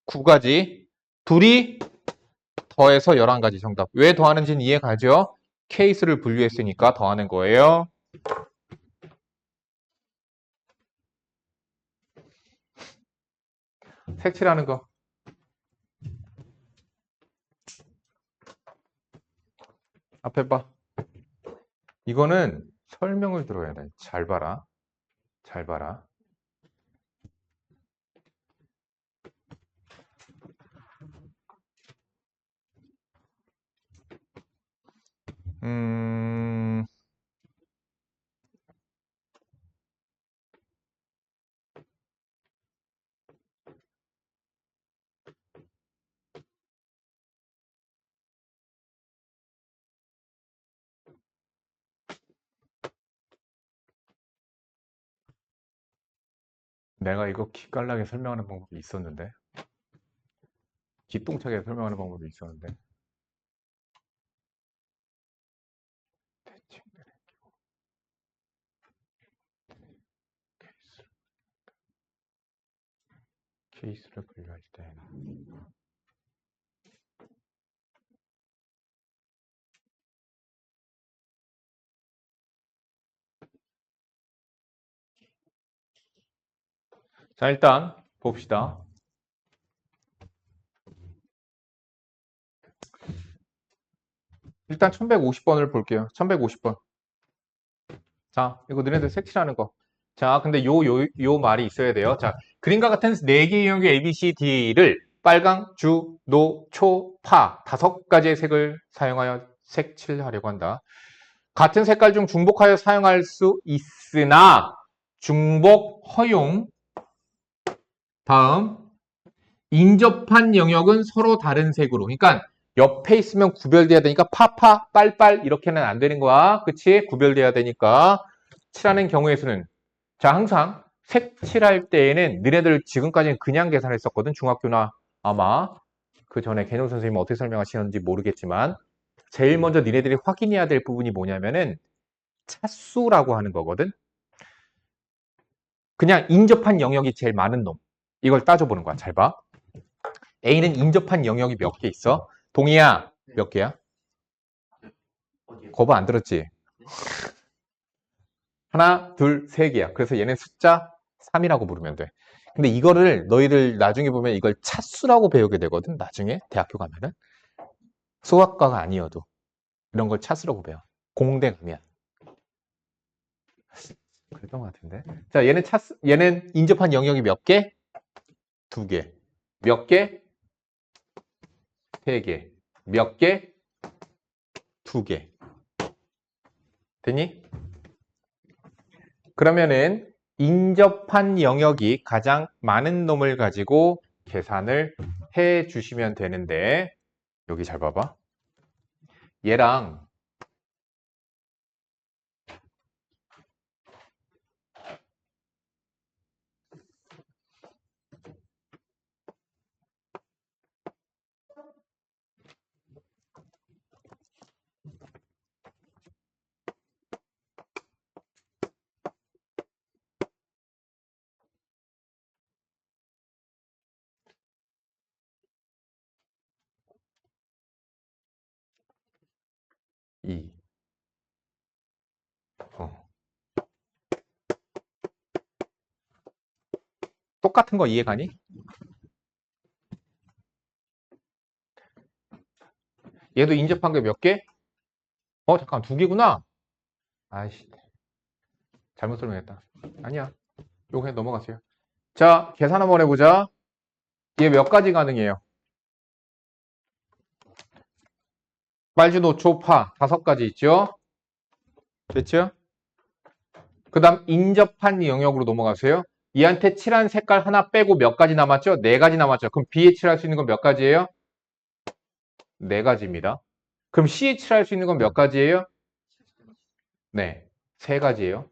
9가지. 둘이 더해서 11가지 정답. 왜 더하는지는 이해 가죠? 케이스를 분류했으니까 더하는 거예요. 색칠하는 거. 앞에 봐. 이거는 설명을 들어야 돼. 잘 봐라. 잘 봐라. 음... 내가 이거 기깔나게 설명하는 방법이 있었는데. 기똥차게 설명하는 방법이 있었는데. 대칭 케이스를 분류할 때. 자, 일단 봅시다. 일단 1150번을 볼게요. 1150번. 자, 이거 너네들 색칠하는 거. 자, 근데 요 말이 있어야 돼요. 자, 그림과 같은 4개의 영역의 A, B, C, D를 빨강, 주, 노, 초, 파 5가지의 색을 사용하여 색칠하려고 한다. 같은 색깔 중 중복하여 사용할 수 있으나 중복 허용. 다음 인접한 영역은 서로 다른 색으로. 그러니까 옆에 있으면 구별돼야 되니까 파파, 빨빨 이렇게는 안 되는 거야. 그치? 구별돼야 되니까. 칠하는 경우의 수는 자, 항상 색칠할 때에는 너네들 지금까지는 그냥 계산했었거든. 중학교나 아마 그 전에 개념 선생님이 어떻게 설명하시는지 모르겠지만 제일 먼저 너네들이 확인해야 될 부분이 뭐냐면은 차수라고 하는 거거든. 그냥 인접한 영역이 제일 많은 놈. 이걸 따져보는 거야. 잘 봐. A는 인접한 영역이 몇 개 있어? 동희야, 몇 개야?
어디요?
거부 안 들었지? 하나, 둘, 세 개야. 그래서 얘는 숫자 3이라고 부르면 돼. 근데 이거를 너희들 나중에 보면 이걸 차수라고 배우게 되거든. 나중에 대학교 가면은. 수학과가 아니어도 이런 걸 차수라고 배워. 공대 가면. 그랬던 것 같은데. 자, 얘는 차수, 얘는 인접한 영역이 몇 개? 2개. 몇 개? 3개. 몇 개? 2개. 됐니? 그러면은 인접한 영역이 가장 많은 놈을 가지고 계산을 해 주시면 되는데 여기 잘 봐봐. 얘랑 이 똑같은 거 이해 가니? 얘도 인접한 게 몇 개? 잠깐 2개구나. 아이씨 잘못 설명했다. 아니야. 요거 그냥 넘어가세요. 자, 계산 한번 해보자. 얘 몇 가지 가능해요? 빨주, 노초, 파 5가지 있죠? 됐죠? 그 다음 인접한 영역으로 넘어가세요. 얘한테 칠한 색깔 하나 빼고 몇 가지 남았죠? 4가지 남았죠. 그럼 B에 칠할 수 있는 건 몇 가지예요? 4가지입니다. 그럼 C에 칠할 수 있는 건 몇 가지예요? 네, 3가지예요.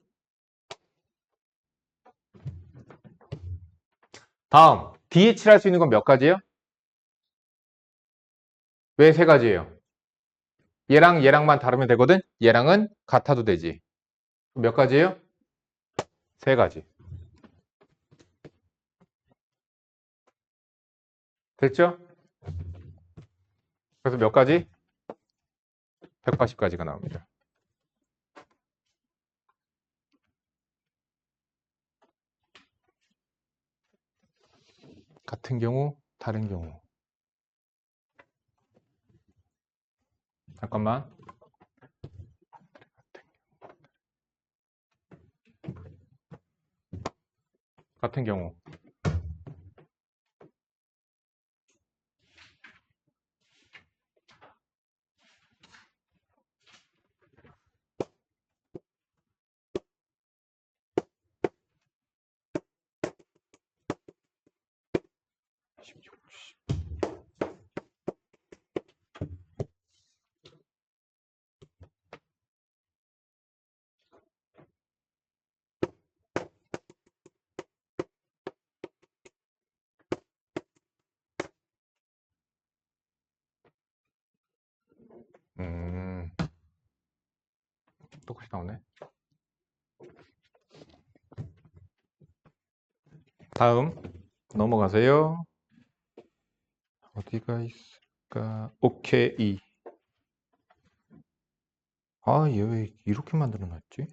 다음 D에 칠할 수 있는 건 몇 가지예요? 왜 3가지예요? 얘랑 얘랑만 다르면 되거든? 얘랑은 같아도 되지. 몇 가지예요? 3가지. 됐죠? 그래서 몇 가지? 180가지가 나옵니다. 같은 경우, 다른 경우. 잠깐만. 같은 경우. 똑같이 나오네. 다음 넘어가세요. 어디가 있을까? 오케이. 아, 얘 왜 이렇게 만들어 놨지?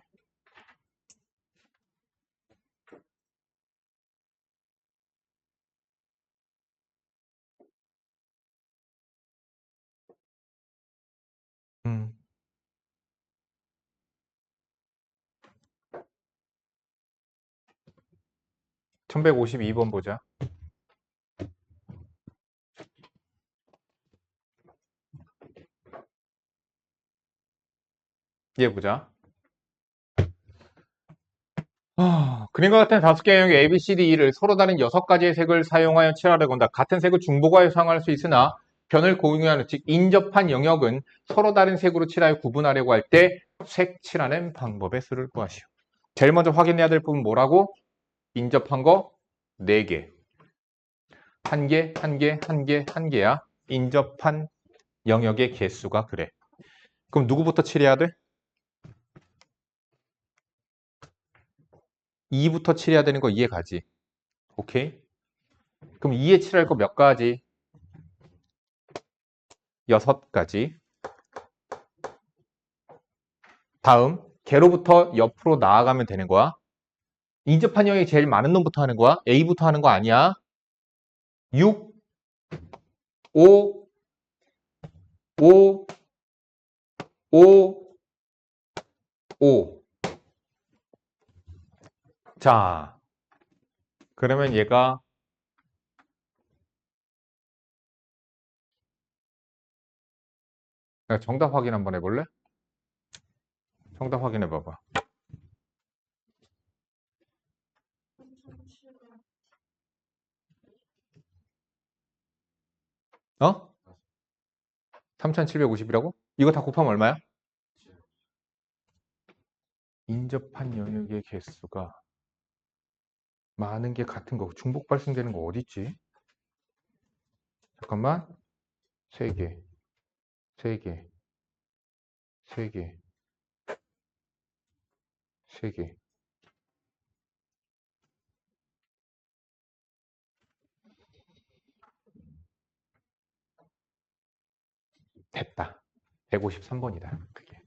1152번 보자. 얘 보자. 그림과 같은 5개의 영역 A, B, C, D, E를 서로 다른 6가지의 색을 사용하여 칠하려고 한다. 같은 색을 중복하여 사용할 수 있으나 변을 공유하는, 즉 인접한 영역은 서로 다른 색으로 칠하여 구분하려고 할 때 색 칠하는 방법의 수를 구하시오. 제일 먼저 확인해야 될 부분 뭐라고? 인접한 거 4개. 1개, 1개, 1개, 1개야. 인접한 영역의 개수가 그래. 그럼 누구부터 칠해야 돼? 2부터 칠해야 되는 거 이해 가지? 오케이? 그럼 2에 칠할 거 몇 가지? 6가지. 다음, 개로부터 옆으로 나아가면 되는 거야. 인접한 영역이 제일 많은 놈부터 하는 거야. A부터 하는 거 아니야. 6, 5, 5, 5, 5. 자, 그러면 얘가 정답 확인 한번 해볼래? 정답 확인해 봐봐. 어? 3750이라고? 이거 다 곱하면 얼마야? 인접한 영역의 개수가 많은 게 같은 거. 중복 발생되는 거 어디 있지? 잠깐만. 3개, 3개, 3개, 3개. 됐다. 153번이다. 그게.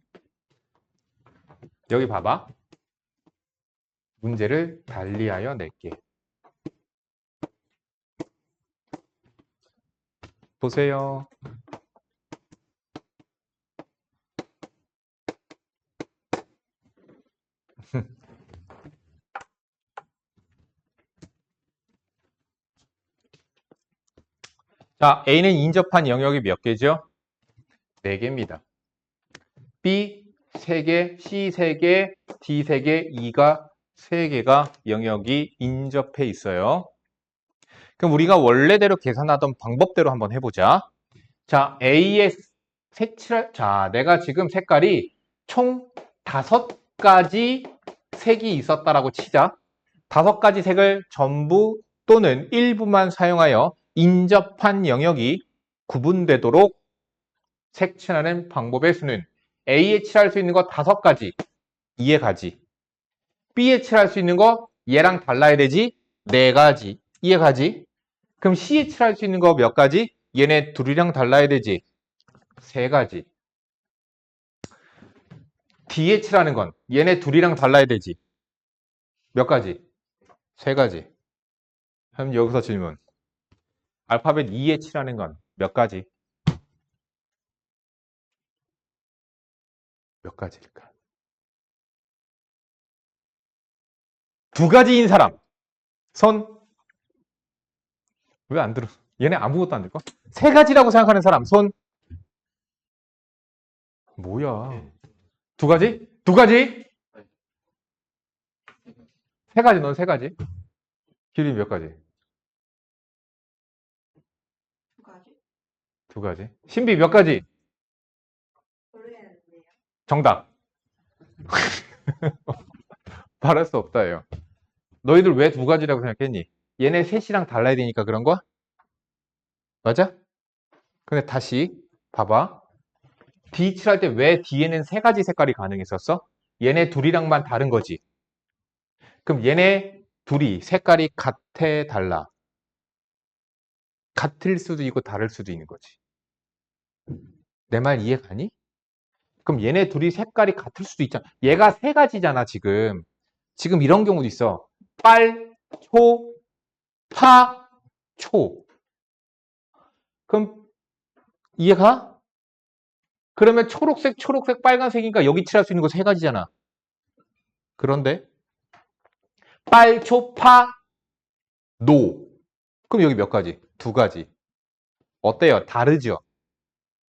여기 봐봐. 문제를 달리하여 낼게. 보세요. 자, A는 인접한 영역이 몇 개죠? 4개입니다. B 3개, C 3개, D 3개, E가 3개가 영역이 인접해 있어요. 그럼 우리가 원래대로 계산하던 방법대로 한번 해보자. 자, A의 색칠, 자, 내가 지금 색깔이 총 5가지 색이 있었다라고 치자. 5가지 색을 전부 또는 일부만 사용하여 인접한 영역이 구분되도록 색칠하는 방법의 수는 A에 칠할 수 있는 거 5가지, 이해가지. B에 칠할 수 있는 거 얘랑 달라야 되지? 4가지, 이해가지? 그럼 C에 칠할 수 있는 거 몇 가지? 얘네 둘이랑 달라야 되지? 3가지. D에 칠하는 건 얘네 둘이랑 달라야 되지? 몇 가지? 3가지. 그럼 여기서 질문. 알파벳 E에 칠하는 건 몇 가지? 몇 가지일까? 2가지인 사람. 손. 왜 안 들어? 얘네 아무것도 안 들까? 3가지라고 생각하는 사람. 손. 뭐야? 2가지? 2가지? 3가지, 넌 3가지? 길이 몇 가지?
2가지?
2가지. 신비 몇 가지?
모르겠는데요.
정답. 말할 수 없다예요. 너희들 왜 2가지라고 생각했니? 얘네 셋이랑 달라야 되니까 그런 거야? 맞아? 근데 다시 봐봐. D 칠할 때 왜 D에는 3가지 색깔이 가능했었어? 얘네 둘이랑만 다른 거지. 그럼 얘네 둘이 색깔이 같아, 달라? 같을 수도 있고 다를 수도 있는 거지. 내 말 이해 가니? 그럼 얘네 둘이 색깔이 같을 수도 있잖아. 얘가 3가지잖아, 지금. 지금 이런 경우도 있어. 빨, 초, 파, 초. 그럼 이해가? 그러면 초록색, 초록색, 빨간색이니까 여기 칠할 수 있는 거 3가지잖아. 그런데 빨, 초, 파, 노. 그럼 여기 몇 가지? 두 가지. 어때요? 다르죠?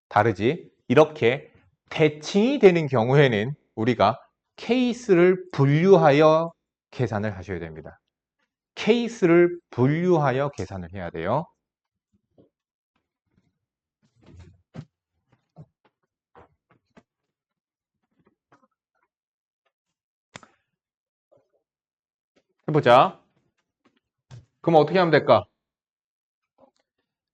다르지? 이렇게 대칭이 되는 경우에는 우리가 케이스를 분류하여 계산을 하셔야 됩니다. 케이스를 분류하여 계산을 해야 돼요. 해보자. 그럼 어떻게 하면 될까?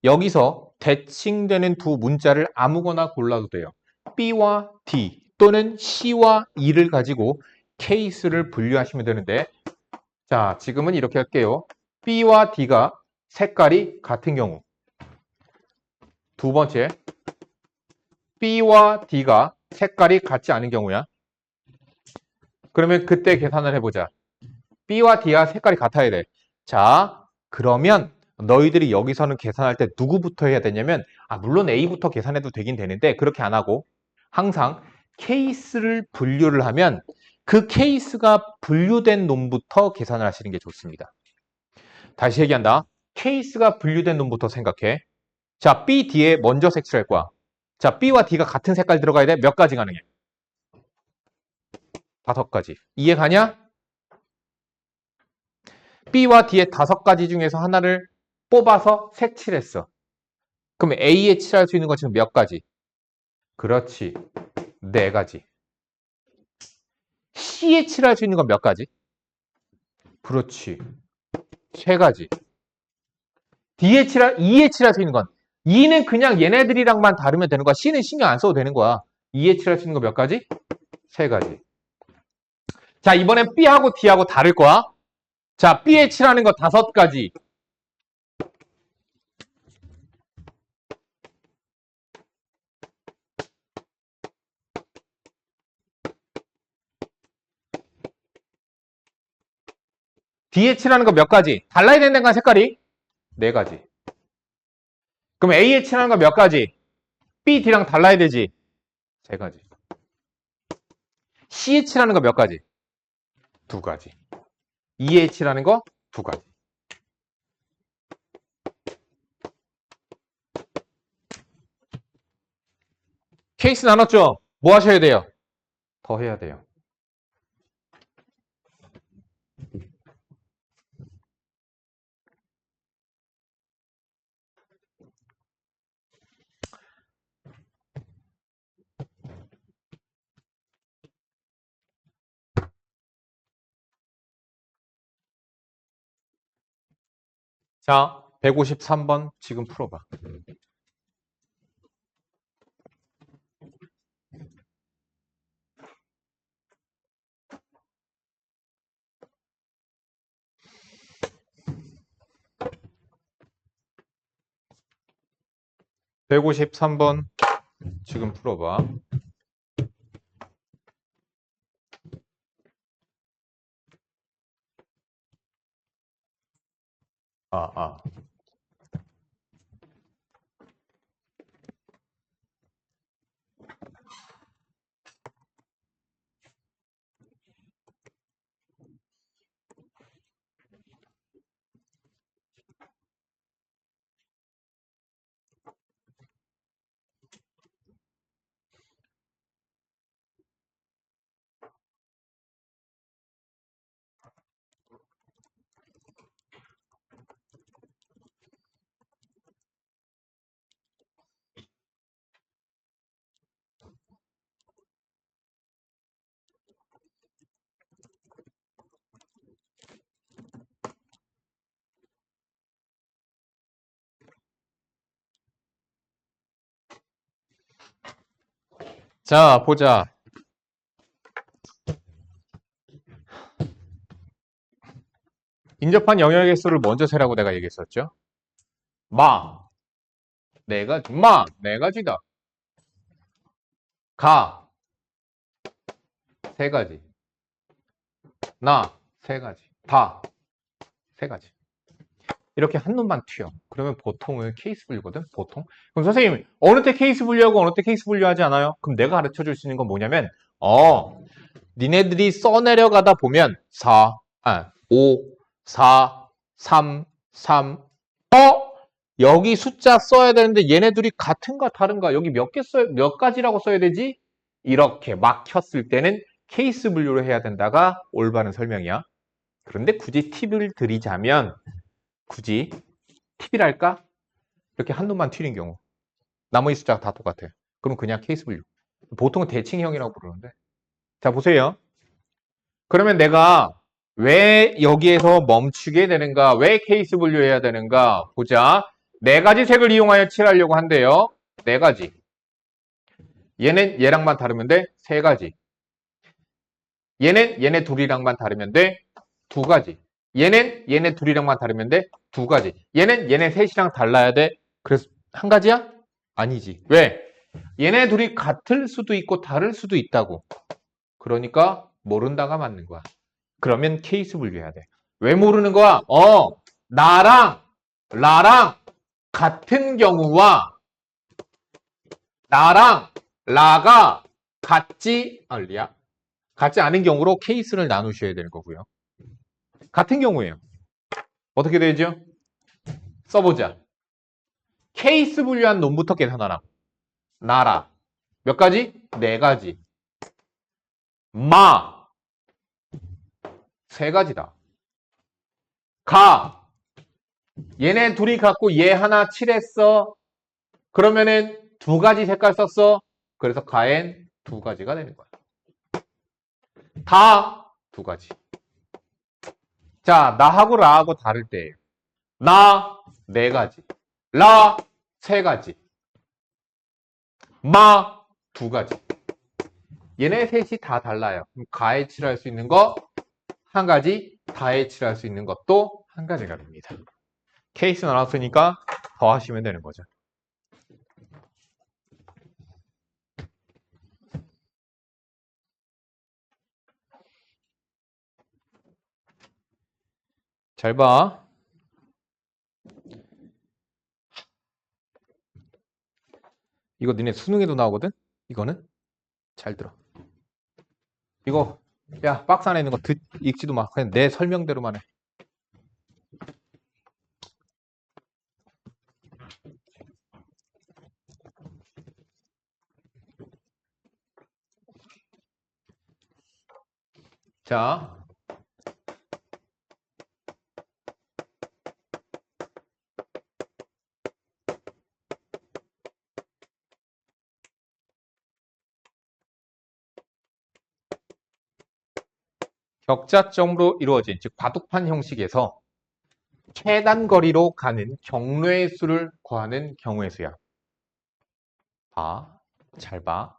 여기서 대칭되는 두 문자를 아무거나 골라도 돼요. B와 D 또는 C와 E를 가지고 케이스를 분류하시면 되는데, 자, 지금은 이렇게 할게요. B와 D가 색깔이 같은 경우. 두 번째, B와 D가 색깔이 같지 않은 경우야. 그러면 그때 계산을 해보자. B와 D가 색깔이 같아야 돼. 자, 그러면 너희들이 여기서는 계산할 때 누구부터 해야 되냐면, 물론 A부터 계산해도 되긴 되는데 그렇게 안 하고 항상 케이스를 분류를 하면 그 케이스가 분류된 놈부터 계산을 하시는 게 좋습니다. 다시 얘기한다. 케이스가 분류된 놈부터 생각해. 자, B, D에 먼저 색칠할 거야. 자, B와 D가 같은 색깔 들어가야 돼? 몇 가지 가능해? 5가지. 이해가냐? B와 D의 5가지 중에서 하나를 뽑아서 색칠했어. 그럼 A에 칠할 수 있는 건 지금 몇 가지? 그렇지. 4가지. C에 칠할 수 있는 건 몇 가지? 그렇지. 3가지. E에 칠할 수 있는 건, E는 그냥 얘네들이랑만 다르면 되는 거야. C는 신경 안 써도 되는 거야. E에 칠할 수 있는 거 몇 가지? 3가지. 자, 이번엔 B하고 D하고 다를 거야. 자, B에 칠하는 거 5가지. D에 칠하는 거 몇 가지? 달라야 된다는 색깔이? 4가지. 그럼 A에 칠하는 거 몇 가지? B, D랑 달라야 되지? 3가지. C에 칠하는 거 몇 가지? 2가지. E에 칠하는 거 2가지. 케이스 나눴죠? 뭐 하셔야 돼요? 더 해야 돼요. 자, 153번 지금 풀어봐. (153번) 지금 풀어봐. 자, 보자. 인접한 영역의 수를 먼저 세라고 내가 얘기했었죠. 마, 4가지. 마, 4가지다. 가, 3가지. 나, 3가지. 다, 3가지. 이렇게 한 놈만 튀어. 그러면 보통은 케이스 분류거든, 보통. 그럼 선생님, 어느 때 케이스 분류하고 어느 때 케이스 분류하지 않아요? 그럼 내가 가르쳐 줄 수 있는 건 뭐냐면, 니네들이 써내려가다 보면 5, 4, 3, 3. 여기 숫자 써야 되는데 얘네 둘이 같은가 다른가? 여기 몇 가지라고 써야 되지? 이렇게 막혔을 때는 케이스 분류를 해야 된다가 올바른 설명이야. 그런데 굳이 팁을 드리자면, 굳이 팁이랄까? 이렇게 한 놈만 튀는 경우. 나머지 숫자가 다 똑같아. 그럼 그냥 케이스 분류. 보통은 대칭형이라고 부르는데. 자, 보세요. 그러면 내가 왜 여기에서 멈추게 되는가? 왜 케이스 분류해야 되는가? 보자. 네 가지 색을 이용하여 칠하려고 한대요. 네 가지. 얘는 얘랑만 다르면 돼. 세 가지. 얘는 얘네 둘이랑만 다르면 돼. 두 가지. 얘는 얘네 둘이랑만 다르면 돼. 두 가지. 얘는 얘네 셋이랑 달라야 돼. 그래서 한 가지야? 아니지. 왜? 얘네 둘이 같을 수도 있고 다를 수도 있다고. 그러니까 모른다가 맞는 거야. 그러면 케이스 분류해야 돼. 왜 모르는 거야? 나랑 같은 경우와 나랑 라가 같지 않은 경우로 케이스를 나누셔야 되는 거고요. 같은 경우예요. 어떻게 되죠? 써보자. 케이스 분류한 놈부터 계산하라. 나라. 몇 가지? 네 가지. 마. 세 가지다. 가. 얘네 둘이 갖고 얘 하나 칠했어. 그러면은 두 가지 색깔 썼어. 그래서 가엔 두 가지가 되는 거야. 다 두 가지. 자, 나하고 라하고 다를 때예요. 나 네 가지. 라 세 가지. 마 두 가지. 얘네 셋이 다 달라요. 그럼 가에 칠할 수 있는 거 한 가지, 다에 칠할 수 있는 것도 한 가지가 됩니다. 케이스 나눴으니까 더 하시면 되는 거죠. 잘 봐. 이거 니네 수능에도 나오거든? 이거는? 잘 들어. 이거, 야, 박스 안에 있는 거 읽지도 마. 그냥 내 설명대로만 해. 자. 격자점으로 이루어진, 즉 바둑판 형식에서 최단 거리로 가는 경로의 수를 구하는 경우의 수야. 봐, 잘 봐.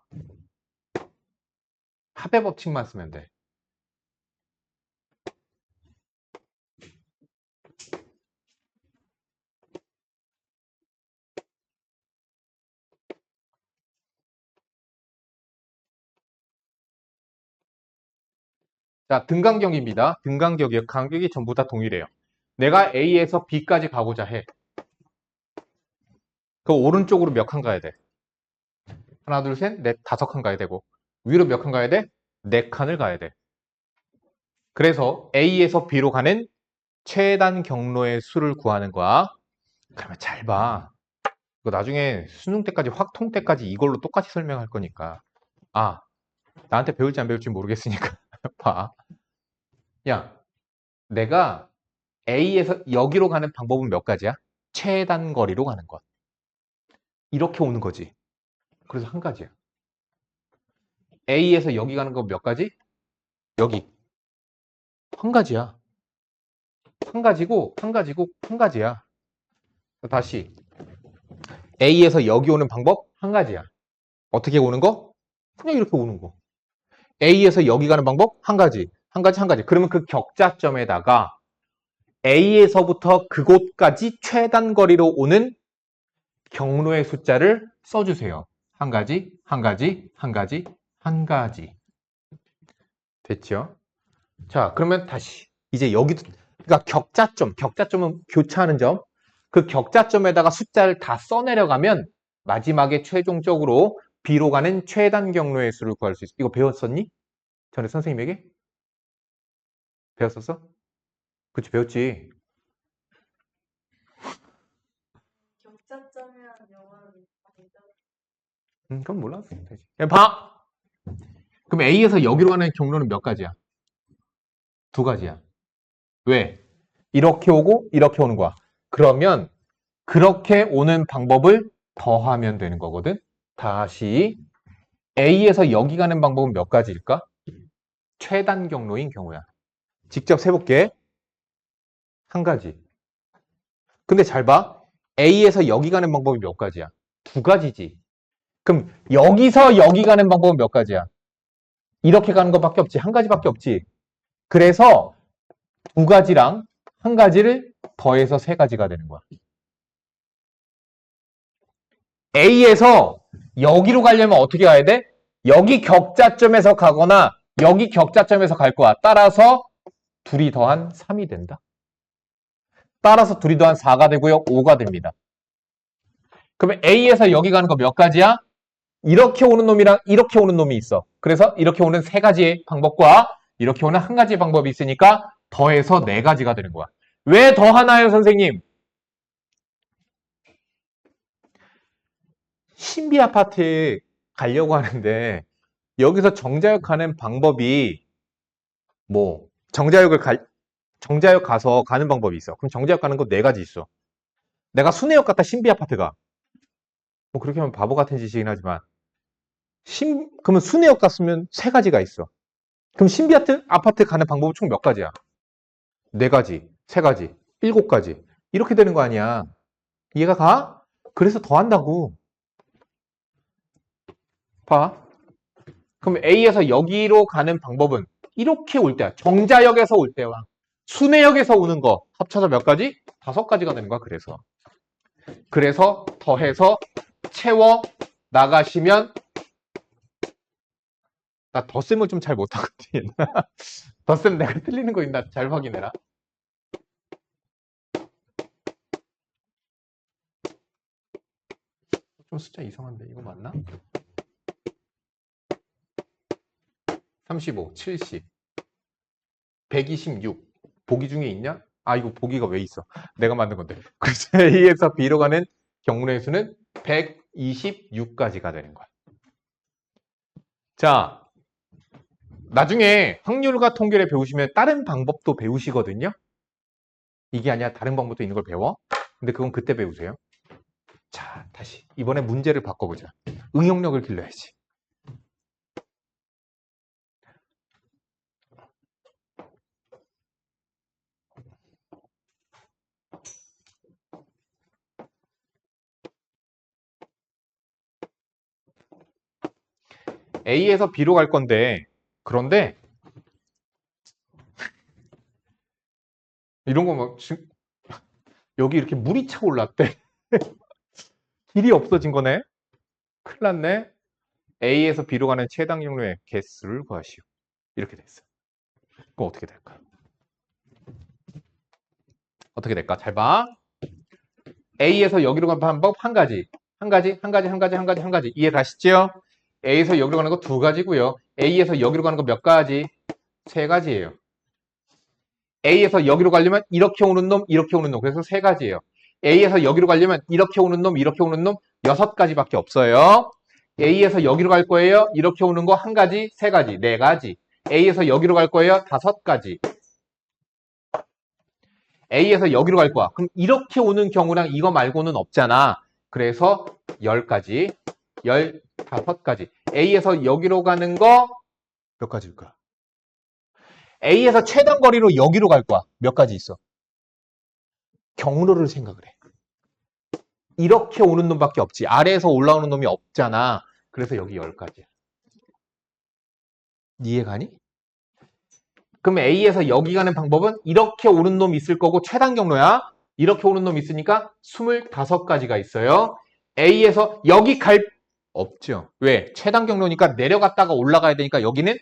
합의 법칙만 쓰면 돼. 자, 등간격입니다. 등간격이요. 간격이 전부 다 동일해요. 내가 A에서 B까지 가고자 해. 그 오른쪽으로 몇 칸 가야 돼? 하나, 둘, 셋, 넷, 다섯 칸 가야 되고 위로 몇 칸 가야 돼? 네 칸을 가야 돼. 그래서 A에서 B로 가는 최단 경로의 수를 구하는 거야. 그러면 잘 봐. 이거 나중에 수능 때까지 확통 때까지 이걸로 똑같이 설명할 거니까. 나한테 배울지 안 배울지 모르겠으니까 봐. 야, 내가 A에서 여기로 가는 방법은 몇 가지야? 최단 거리로 가는 것. 이렇게 오는 거지. 그래서 한 가지야. A에서 여기 가는 거 몇 가지? 여기. 한 가지야. 한 가지고, 한 가지야. 다시. A에서 여기 오는 방법 한 가지야. 어떻게 오는 거? 그냥 이렇게 오는 거. A에서 여기 가는 방법 한 가지. 한 가지. 그러면 그 격자점에다가 A에서부터 그곳까지 최단 거리로 오는 경로의 숫자를 써주세요. 한 가지. 됐죠? 자, 그러면 다시. 이제 여기도, 그러니까 격자점은 교차하는 점. 그 격자점에다가 숫자를 다 써내려가면 마지막에 최종적으로 B로 가는 최단 경로의 수를 구할 수 있어. 이거 배웠었니? 전에 선생님에게? 배웠었어? 그치, 배웠지. 그럼 몰라도 되지. 야, 봐! 그럼 A에서 여기로 가는 경로는 몇 가지야? 두 가지야. 왜? 이렇게 오고 이렇게 오는 거야. 그러면 그렇게 오는 방법을 더하면 되는 거거든. 다시 A에서 여기 가는 방법은 몇 가지일까? 최단 경로인 경우야. 직접 세볼게. 한 가지. 근데 잘 봐. A에서 여기 가는 방법이 몇 가지야? 두 가지지. 그럼 여기서 여기 가는 방법은 몇 가지야? 이렇게 가는 것밖에 없지. 한 가지밖에 없지. 그래서 두 가지랑 한 가지를 더해서 세 가지가 되는 거야. A에서 여기로 가려면 어떻게 가야 돼? 여기 격자점에서 가거나 여기 격자점에서 갈 거야. 따라서 둘이 더한 3이 된다. 따라서 둘이 더한 4가 되고요. 5가 됩니다. 그러면 A에서 여기 가는 거 몇 가지야? 이렇게 오는 놈이랑 이렇게 오는 놈이 있어. 그래서 이렇게 오는 세 가지의 방법과 이렇게 오는 한 가지의 방법이 있으니까 더해서 네 가지가 되는 거야. 왜 더하나요, 선생님? 신비 아파트에 가려고 하는데 여기서 정자역 가는 방법이 뭐 정자역 가서 가는 방법이 있어. 그럼 정자역 가는 거 네 가지 있어. 내가 순회역 갔다 신비 아파트 가. 뭐 그렇게 하면 바보 같은 짓이긴 하지만 그러면 순회역 갔으면 세 가지가 있어. 그럼 신비 아파트 가는 방법은 총 몇 가지야? 네 가지, 세 가지, 일곱 가지. 이렇게 되는 거 아니야. 이해가 가? 그래서 더한다고. 봐. 그럼 A에서 여기로 가는 방법은 이렇게 올 때야. 정자역에서 올 때와 순회역에서 오는 거 합쳐서 몇 가지? 5가지가 되는 거야. 그래서 더해서 채워 나가시면 나 덧셈을 좀 잘 못하거든. 덧셈 내가 틀리는 거 있나 잘 확인해라. 좀 숫자 이상한데 이거 맞나? 35, 70, 126 보기 중에 있냐? 아 이거 보기가 왜 있어? 내가 만든 건데. 그래서 A에서 B로 가는 경로의 수는 126가지가 되는 거야. 자, 나중에 확률과 통계를 배우시면 다른 방법도 배우시거든요. 이게 아니라 다른 방법도 있는 걸 배워. 근데 그건 그때 배우세요. 자, 다시 이번에 문제를 바꿔보자. 응용력을 길러야지. A에서 B로 갈 건데 그런데 이런 거 막 여기 이렇게 물이 차 올랐대. 길이 없어진 거네. 큰일 났네. A에서 B로 가는 최단 경로의 개수를 구하시오. 이렇게 됐어. 그럼 어떻게 될까? 어떻게 될까? 잘 봐. A에서 여기로 가는 방법 한 가지. 한 가지. 이해 가시죠? A에서 여기로 가는 거 두 가지고요. A에서 여기로 가는 거 몇 가지? 세 가지예요. A에서 여기로 가려면 이렇게 오는 놈, 이렇게 오는 놈. 그래서 세 가지예요. A에서 여기로 가려면 이렇게 오는 놈, 이렇게 오는 놈 6가지밖에 없어요. A에서 여기로 갈 거예요. 이렇게 오는 거 한 가지, 세 가지, 네 가지. A에서 여기로 갈 거예요. 5가지. A에서 여기로 갈 거야. 그럼 이렇게 오는 경우랑 이거 말고는 없잖아. 그래서 10가지, 15가지. A에서 여기로 가는 거 몇 가지일까? A에서 최단 거리로 여기로 갈 거야. 몇 가지 있어? 경로를 생각을 해. 이렇게 오는 놈밖에 없지. 아래에서 올라오는 놈이 없잖아. 그래서 여기 10가지야. 이해가니? 그럼 A에서 여기 가는 방법은 이렇게 오는 놈이 있을 거고 최단 경로야. 이렇게 오는 놈이 있으니까 25가지가 있어요. A에서 여기 갈 없죠. 왜? 최단 경로니까 내려갔다가 올라가야 되니까 여기는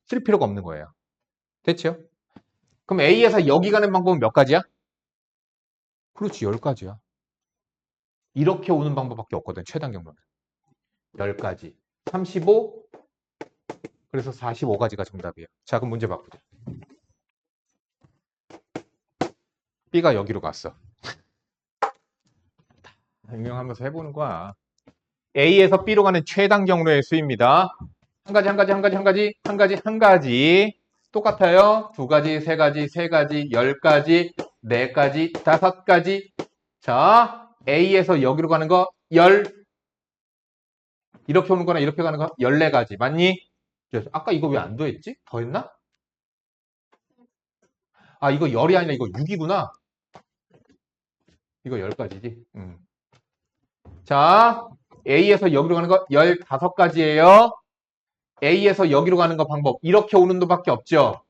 쓸 필요가 없는 거예요. 됐죠? 그럼 A에서 여기 가는 방법은 몇 가지야? 그렇지, 10가지야. 이렇게 오는 방법밖에 없거든, 최단 경로는. 10가지. 35, 그래서 45가지가 정답이에요. 자, 그럼 문제 바꾸자. B가 여기로 갔어. 응용하면서 해보는 거야. A에서 B로 가는 최단 경로의 수입니다. 한 가지, 한 가지, 한 가지, 한 가지, 한 가지, 한 가지. 똑같아요. 두 가지, 세 가지, 세 가지, 10가지, 네 가지, 5가지. 자, A에서 여기로 가는 거 이렇게 오는 거나 이렇게 가는 거 14가지. 맞니? 그래서 아까 이거 왜 안 더했지? 더했나? 아, 이거 10이 아니라 이거 6이구나. 이거 10가지지. 자, A에서 여기로 가는 거 15가지예요. A에서 여기로 가는 거 방법. 이렇게 오는 도밖에 없죠.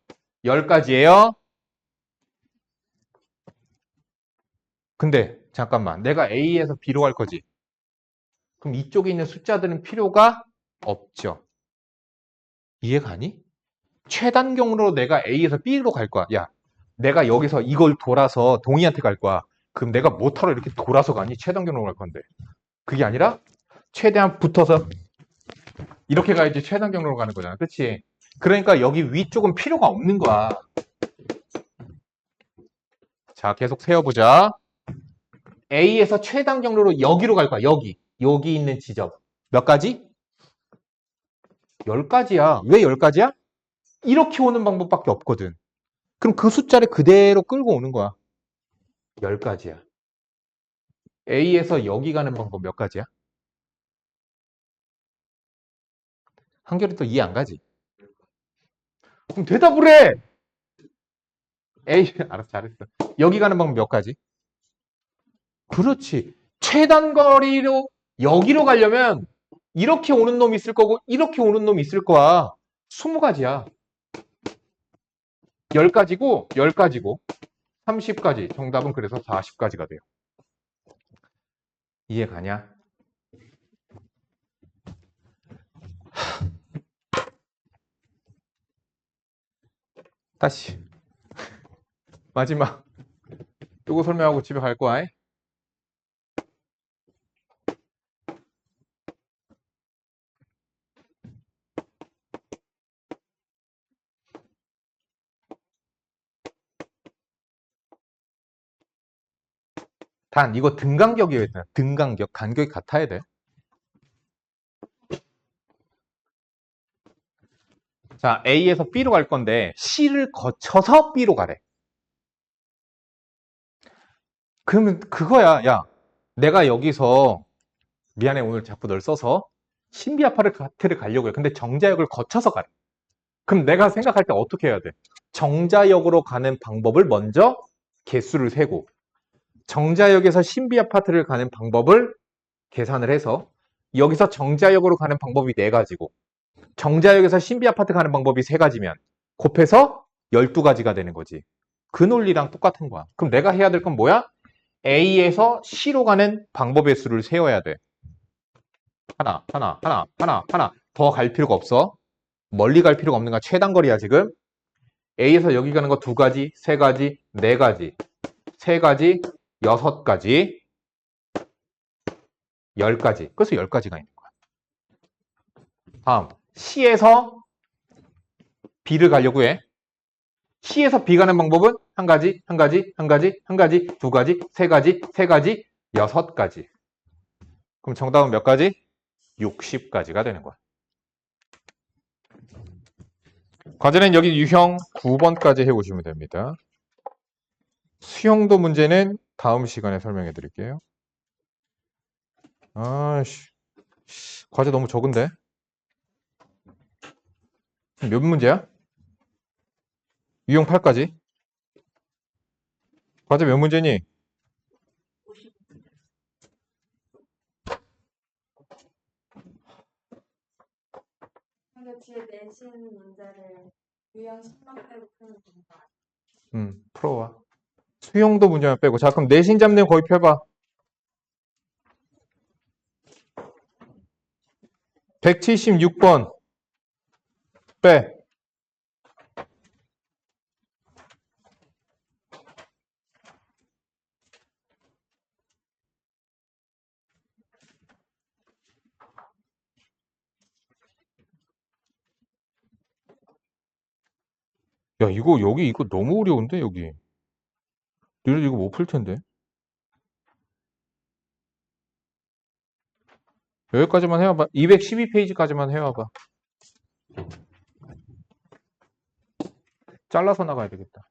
10가지예요. 근데 잠깐만. 내가 A에서 B로 갈 거지. 그럼 이쪽에 있는 숫자들은 필요가 없죠. 이해가니? 최단 경로로 내가 A에서 B로 갈 거야. 야, 내가 여기서 이걸 돌아서 동희한테 갈 거야. 그럼 내가 뭐하러 이렇게 돌아서 가니? 최단 경로로 갈 건데. 그게 아니라 최대한 붙어서 이렇게 가야지 최단 경로로 가는 거잖아. 그치? 그러니까 여기 위쪽은 필요가 없는 거야. 자, 계속 세워보자. A에서 최단 경로로 여기로 갈 거야. 여기 있는 지점. 몇 가지? 10가지야. 왜 10가지야? 이렇게 오는 방법밖에 없거든. 그럼 그 숫자를 그대로 끌고 오는 거야. 10가지야. A에서 여기 가는 방법 몇 가지야? 한결이 또 이해 안 가지? 그럼 대답을 해! 알았어, 잘했어. 여기 가는 방법 몇 가지? 그렇지. 최단 거리로 여기로 가려면 이렇게 오는 놈이 있을 거고 이렇게 오는 놈이 있을 거야. 20가지야. 10가지고 10가지고 30가지. 정답은 그래서 40가지가 돼요. 이해 가냐? 다시 마지막 요거 설명하고 집에 갈 거야. 단 이거 등간격이어야 돼. 등간격 간격이 같아야 돼. 자, A에서 B로 갈 건데 C를 거쳐서 B로 가래. 그러면 그거야. 야, 내가 여기서 미안해 오늘 자꾸 널 써서 신비 아파트를 가려고 해. 근데 정자역을 거쳐서 가래. 그럼 내가 생각할 때 어떻게 해야 돼? 정자역으로 가는 방법을 먼저 개수를 세고 정자역에서 신비 아파트를 가는 방법을 계산을 해서 여기서 정자역으로 가는 방법이 4가지고 정자역에서 신비 아파트 가는 방법이 3가지면 곱해서 12가지가 되는 거지. 그 논리랑 똑같은 거야. 그럼 내가 해야 될 건 뭐야? A에서 C로 가는 방법의 수를 세워야 돼. 하나. 더 갈 필요가 없어. 멀리 갈 필요가 없는 거야. 최단 거리야, 지금. A에서 여기 가는 거 2가지, 3가지, 4가지, 3가지, 6가지, 10가지. 그래서 10가지가 있는 거야. 다음, C에서 B를 가려고 해. C에서 B 가는 방법은 1가지, 1가지, 1가지, 1가지, 2가지, 3가지, 3가지, 6가지. 그럼 정답은 몇 가지? 60가지가 되는 거야. 과제는 여기 유형 9번까지 해오시면 됩니다. 수형도 문제는 다음 시간에 설명해 드릴게요. 아씨, 과제 너무 적은데? 몇 문제야? 유형 8까지? 과제 몇 문제니?
근데 뒤에 내신 문제를 유형 10만 빼고 푸는 건가?
풀어와. 수형도 문제만 빼고. 자, 그럼 내신 잡는 거의 펴봐. 176번 빼. 야, 이거 너무 어려운데, 여기. 너희들 이거 못 풀 텐데. 여기까지만 해와봐. 212페이지까지만 해와봐. 잘라서 나가야 되겠다.